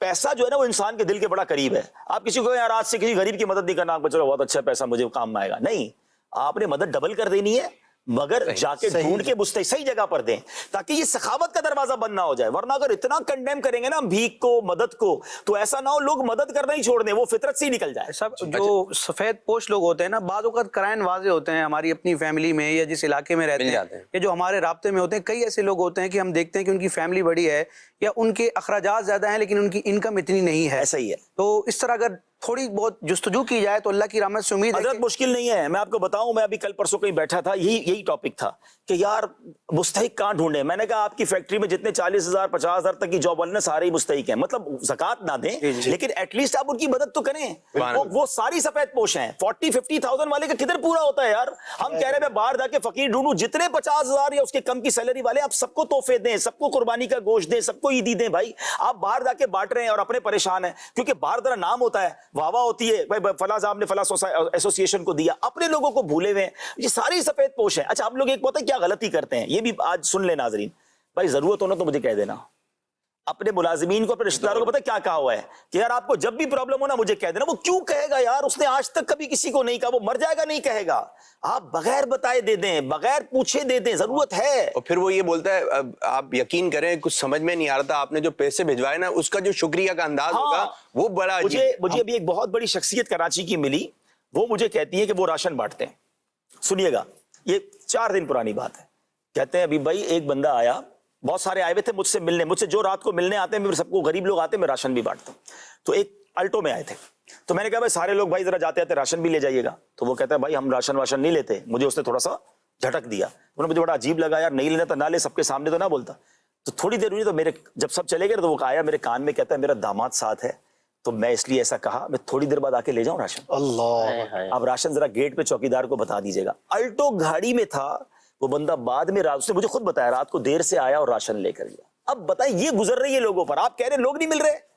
پیسہ جو ہے نا وہ انسان کے دل کے بڑا قریب ہے. آپ کسی کو یار آج سے کسی غریب کی مدد نہیں کرنا, آپ کو چلو بہت اچھا پیسہ مجھے کام میں آئے گا, نہیں, آپ نے مدد ڈبل کر دینی ہے, مگر جا کے ڈھونڈ کے مستحق صحیح جگہ پر دیں تاکہ یہ سخاوت کا دروازہ بند نہ ہو جائے. ورنہ اگر اتنا کنڈیم کریں گے نا بھیک کو, مدد کو, تو ایسا نہ ہو لوگ مدد کرنا ہی چھوڑ دیں, وہ فطرت سے ہی نکل جائے. سب جو سفید پوش لوگ ہوتے ہیں نا, بعض اوقات کرائن واضح ہوتے ہیں ہماری اپنی فیملی میں یا جس علاقے میں رہتے ہیں یا جو ہمارے رابطے میں ہوتے ہیں. کئی ایسے لوگ ہوتے ہیں کہ ہم دیکھتے ہیں کہ ان کی فیملی بڑی ہے یا ان کے اخراجات زیادہ ہیں لیکن ان کی انکم اتنی نہیں ہے. ایسا ہی ہے. تو اس طرح اگر تھوڑی بہت جستجو کی جائے تو اللہ کی رحمت سے امید ہے. حضرت مشکل نہیں ہے, میں آپ کو بتاؤں, میں ابھی کل پرسوں کہیں بیٹھا تھا, یہی ٹاپک تھا کہ یار مستحق کہاں ڈھونڈے. میں نے کہا آپ کی فیکٹری میں جتنے 40,000 50,000 تک کی جاب والے سارے ہی مستحق ہیں, مطلب زکوٰۃ نہ دیں لیکن ایٹ لیسٹ آپ ان کی مدد تو کریں. وہ ساری سفید پوش ہیں. 40-50,000 والے کا کدھر پورا ہوتا ہے یار. ہم کہہ رہے ہیں میں باہر جا کے فقیر ڈھونڈوں, جتنے 50,000 یا اس کے کم کی سیلری والے آپ سب کو تحفے دیں, سب کو قربانی کا گوشت دیں, سب کو عیدی دیں. بھائی آپ باہر جا کے بانٹ رہے ہیں اور اپنے پریشان ہیں, کیونکہ باہر ذرا نام ہوتا ہے, واہ واہ ہوتی ہے, فلاں صاحب نے فلاں ایسوسیشن کو دیا, اپنے لوگوں کو بھولے ہوئے ہیں. یہ ساری سفید پوش ہیں. اچھا ہم لوگ ایک پتہ کیا غلطی کرتے ہیں, یہ بھی آج سن لیں ناظرین, بھائی ضرورت ہو نا تو مجھے کہہ دینا, اپنے ملازمین کو اپنے رشتہ داروں کو پتہ کیا کہا ہوا ہے کہ یار آپ کو جب بھی پرابلم ہو نا مجھے کہہ دینا. وہ کیوں کہے گا یار؟ اس نے آج تک کبھی کسی کو نہیں کہا. وہ مر جائے گا نہیں کہے گا. آپ بغیر بتائے دے دیں, بغیر پوچھے دے دیں, ضرورت ہے. اور پھر وہ یہ بولتا ہے آپ یقین کریں کچھ سمجھ میں نہیں آ رہا تھا, آپ نے جو پیسے بھجوائے نا اس کا جو شکریہ کا انداز ہوگا وہ بڑا عجیب. مجھے ابھی ایک بہت بڑی شخصیت کراچی کی ملی, وہ مجھے کہتی ہے کہ وہ راشن بانٹتے ہیں. سنیے گا, یہ 4 دن پرانی بات ہے. کہتے ہیں ابھی بھائی ایک بندہ آیا, بہت سارے آئے ہوئے تھے مجھ سے ملنے, مجھ سے جو رات کو ملنے آتے ہیں میں سب کو, غریب لوگ آتے ہیں میں راشن بھی بانٹتا ہوں. تو ایک الٹو میں آئے تھے, تو میں نے کہا بھائی سارے لوگ بھائی ذرا جاتے آتے راشن بھی لے جائیے گا. تو وہ کہتا ہے بھائی ہم راشن واشن نہیں لیتے. مجھے اس نے تھوڑا سا جھٹک دیا, انہوں نے مجھے بڑا عجیب لگا, یار نہیں لینا تو نہ لے, سب کے سامنے تو نہ بولتا. تو تھوڑی دیر ہوئی, تو میرے جب سب چلے گئے تو وہ آیا میرے کان میں, کہتا ہے میرا داماد ساتھ ہے تو میں اس لیے ایسا کہا میں تھوڑی دیر بعد آ کے لے جاؤں راشن. اللہ, اب راشن ذرا گیٹ پہ چوکیدار کو بتا دیجیے گا. الٹو گاڑی میں تھا وہ بندہ, بعد میں رات, اس نے مجھے خود بتایا رات کو دیر سے آیا اور راشن لے کر گیا. اب بتائیں یہ گزر رہی ہے لوگوں پر, آپ کہہ رہے ہیں لوگ نہیں مل رہے.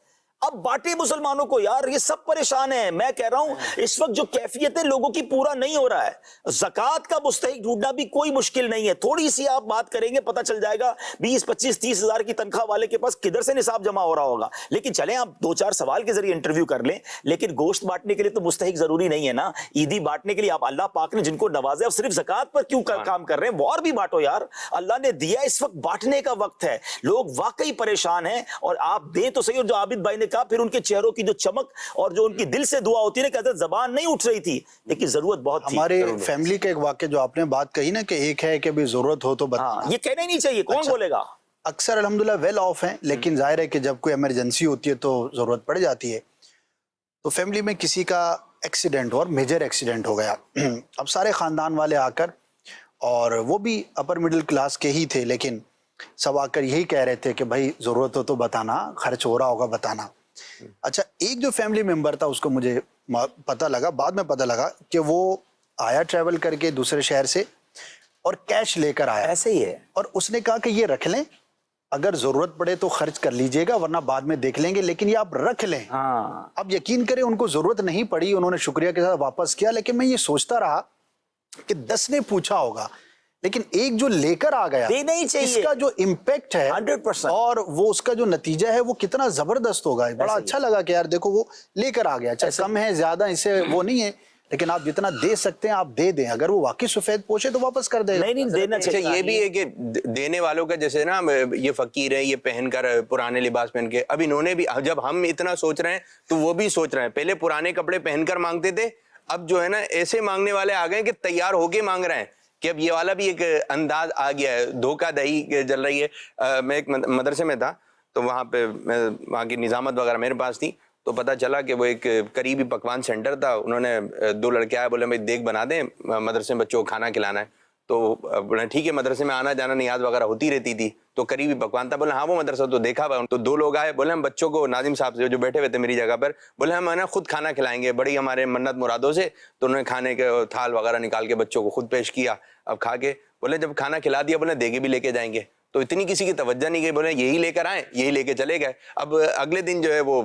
اب بانٹے مسلمانوں کو یار, یہ سب پریشان ہیں. میں کہہ رہا ہوں اس وقت جو کیفیت ہے لوگوں کی پورا نہیں ہو رہا ہے. زکوٰۃ کا مستحق ڈھونڈنا بھی کوئی مشکل نہیں ہے. تھوڑی سی آپ بات کریں گے پتہ چل جائے گا 20 25 30 ہزار کی تنخواہ والے کے پاس کدھر سے نصاب جمع ہو رہا ہوگا. لیکن چلیں آپ 2-4 سوال کے ذریعے انٹرویو کر لیں, لیکن گوشت بانٹنے کے لیے تو مستحق ضروری نہیں ہے نا. عیدی بانٹنے کے لیے آپ, اللہ پاک نے جن کو نوازے, اب صرف زکوٰۃ پر کیوں کام کر رہے ہیں؟ وہ اور بھی بانٹو یار, اللہ نے دیا, اس وقت بانٹنے کا وقت ہے. لوگ واقعی پریشان ہیں, اور آپ دیں تو صحیح. اور جو عابد بھائی نے کہا, پھر ان کے چہروں کی جو چمک اور جو ان کی دل سے دعا ہوتی ہے نا, کہ حضرت زبان نہیں اٹھ رہی تھی لیکن ضرورت بہت تھی. ہمارے فیملی کا ایک واقعہ جو آپ نے بات کہی نا کہ ایک ہے کہ بھی ضرورت ہو تو بتانا, یہ کہنا ہی نہیں چاہیے, کون بولے گا. اکثر الحمدللہ ویل آف ہیں, لیکن ظاہر ہے کہ جب کوئی ایمرجنسی ہوتی ہے تو ضرورت پڑ جاتی ہے. تو فیملی میں کسی کا ایکسیڈنٹ اور میجر ایکسیڈنٹ ہو گیا. اب سارے خاندان والے آ کر, اور وہ بھی اپر مڈل کلاس کے ہی تھے, لیکن سب آ کر یہی کہہ رہے تھے کہ بھائی ضرورت ہو تو بتانا, خرچ ہو رہا ہوگا بتانا. اچھا, ایک جو فیملی ممبر تھا اس کو مجھے پتہ لگا, بعد میں پتہ لگا کہ وہ آیا ٹریول کر کے دوسرے شہر سے اور کیش لے کر آیا. ایسے ہی ہے. اور اس نے کہا کہ یہ رکھ لیں, اگر ضرورت پڑے تو خرچ کر لیجئے گا, ورنہ بعد میں دیکھ لیں گے, لیکن یہ آپ رکھ لیں. اب یقین کریں ان کو ضرورت نہیں پڑی, انہوں نے شکریہ کے ساتھ واپس کیا. لیکن میں یہ سوچتا رہا کہ 10 نے پوچھا ہوگا, لیکن ایک جو لے کر آ گیا, دینا ہی چاہیے. اس کا جو امپیکٹ ہے 100%, اور وہ اس کا جو نتیجہ ہے وہ کتنا زبردست ہوگا. بڑا اچھا لگا کہ یار دیکھو وہ لے کر آ گیا, چاہے کم ہے زیادہ اسے وہ نہیں ہے, لیکن آپ جتنا دے سکتے ہیں آپ دے دیں. اگر وہ واقعی سفید پوچھے تو واپس کر دے. نہیں دینا چاہیے. یہ بھی ہے کہ دینے والوں کا, جیسے نا یہ فقیر ہیں, یہ پہن کر پرانے لباس پہن کے, اب انہوں نے بھی, جب ہم اتنا سوچ رہے ہیں تو وہ بھی سوچ رہے ہیں. پہلے پرانے کپڑے پہن کر مانگتے تھے, اب جو ہے نا ایسے مانگنے والے آ گئے کہ تیار ہو کے مانگ رہے ہیں, کہ اب یہ والا بھی ایک انداز آ گیا ہے. دھوکہ دہی چل رہی ہے. میں ایک مدرسے میں تھا, تو وہاں پہ وہاں کی نظامت وغیرہ میرے پاس تھی, تو پتہ چلا کہ وہ ایک قریبی پکوان سینٹر تھا. انہوں نے 2 لڑکے آئے, بولے بھائی دیکھ بنا دیں, مدرسے میں بچوں کو کھانا کھلانا ہے. تو بولے ٹھیک ہے, مدرسے میں آنا جانا نیاز وغیرہ ہوتی رہتی تھی, تو قریبی پکوان تھا. بولے ہاں وہ مدرسہ تو دیکھا ہوا. تو 2 لوگ آئے, بولے ہم بچوں کو, ناظم صاحب سے جو بیٹھے ہوئے تھے میری جگہ پر, بولے ہم نا خود کھانا کھلائیں گے, بڑی ہمارے منت مرادوں سے. تو انہوں نے کھانے کے تھال وغیرہ نکال کے بچوں کو خود پیش کیا. اب کھا کے بولے جب کھانا کھلا دیا, بولے دیگے بھی لے کے جائیں گے. تو اتنی کسی کی توجہ نہیں گئی, بولے یہی لے کر آئیں, یہی لے کے چلے گئے. اب اگلے دن جو ہے وہ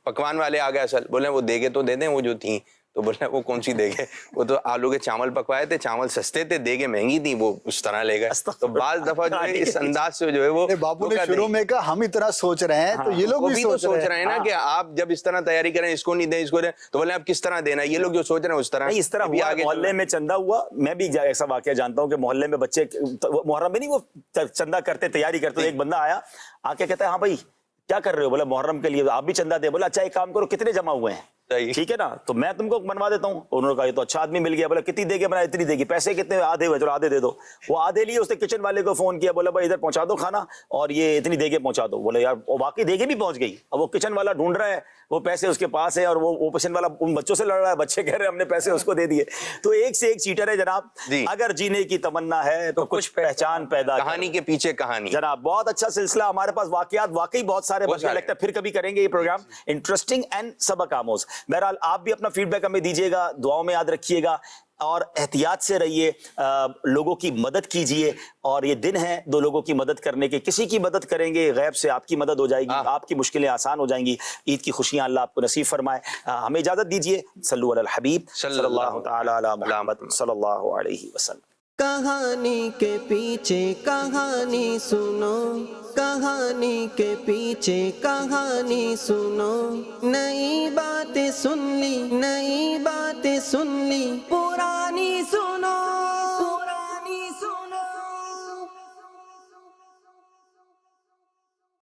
پکوان والے آ گئے اصل, بولے وہ دیگے تو دے دیں وہ جو تھیں. تو بولے وہ کون سی دیگے, وہ تو آلو کے چاول پکوائے تھے, چاول سستے تھے, دیگے مہنگی تھی, وہ اس طرح لے گئے. تو بعض دفعہ جو ہے اس انداز سے جو ہے وہ باپو نے شروع میں کہا ہم اتنا سوچ رہے ہیں, تو یہ لوگ بھی سوچ رہے ہیں نا کہ آپ جب اس طرح تیاری کریں, اس کو نہیں دیں, اس کو دیں, تو بولے آپ کس طرح دینا. یہ لوگ جو سوچ رہے ہیں اس طرح. اس طرح محلے میں چندہ ہوا. میں بھی ایسا واقعہ جانتا ہوں کہ محلے میں بچے محرم میں نہیں وہ چندہ کرتے, تیاری کرتے. ایک بندہ آیا, آ کے کہتا ہے ہاں بھائی کیا کر رہے ہو؟ بولا محرم کے لیے آپ بھی چندہ دے. بولا اچھا ایک کام کرو, کتنے جمع ہوئے ہیں؟ ٹھیک ہے نا, تو میں تم کو بنوا دیتا ہوں. انہوں نے کہا یہ تو اچھا آدمی مل گیا. بولا کتنی دے گے؟ بنا اتنی دے گی. پیسے کتنے؟ آدھے ہوئے, چلو آدھے دے دو. وہ آدھے لیے, اس نے کچن والے کو فون کیا, بولا بھائی ادھر پہنچا دو کھانا, اور یہ اتنی دے گے پہنچا دو. بولے یار واقعی دے گے بھی پہنچ گئی. اب وہ کچن والا ڈھونڈ رہا ہے, وہ پیسے اس کے پاس ہے, اور وہ کچن والا ان بچوں سے لڑ رہا ہے. بچے کہہ رہے ہیں ہم نے پیسے اس کو دے دیے. تو ایک سے ایک چیٹر ہے جناب. اگر جینے کی تمنا ہے تو کچھ پہچان پیدا, کہانی کے پیچھے کہانی. جناب بہت اچھا سلسلہ ہمارے پاس, واقعات واقعی بہت سارے بچے لگتا ہے. پھر کبھی کریں گے یہ پروگرام, انٹرسٹنگ اینڈ سبق آموز. بہرحال آپ بھی اپنا فیڈ بیک ہمیں دیجیے گا, دعاؤں میں یاد رکھیے گا, اور احتیاط سے رہیے, لوگوں کی مدد کیجیے. اور یہ دن ہے 2 لوگوں کی مدد کرنے کے. کسی کی مدد کریں گے غیب سے آپ کی مدد ہو جائے گی, آپ کی مشکلیں آسان ہو جائیں گی. عید کی خوشیاں اللہ آپ کو نصیب فرمائے. ہمیں اجازت دیجیے. صلو علی الحبیب صلی اللہ تعالی علی محمد صلی اللہ علیہ وسلم. کہانی کے پیچھے کہانی سنو، کہانی کے پیچھے کہانی سنو، نئی باتیں سن لی، نئی باتیں سن لی، پرانی سنو۔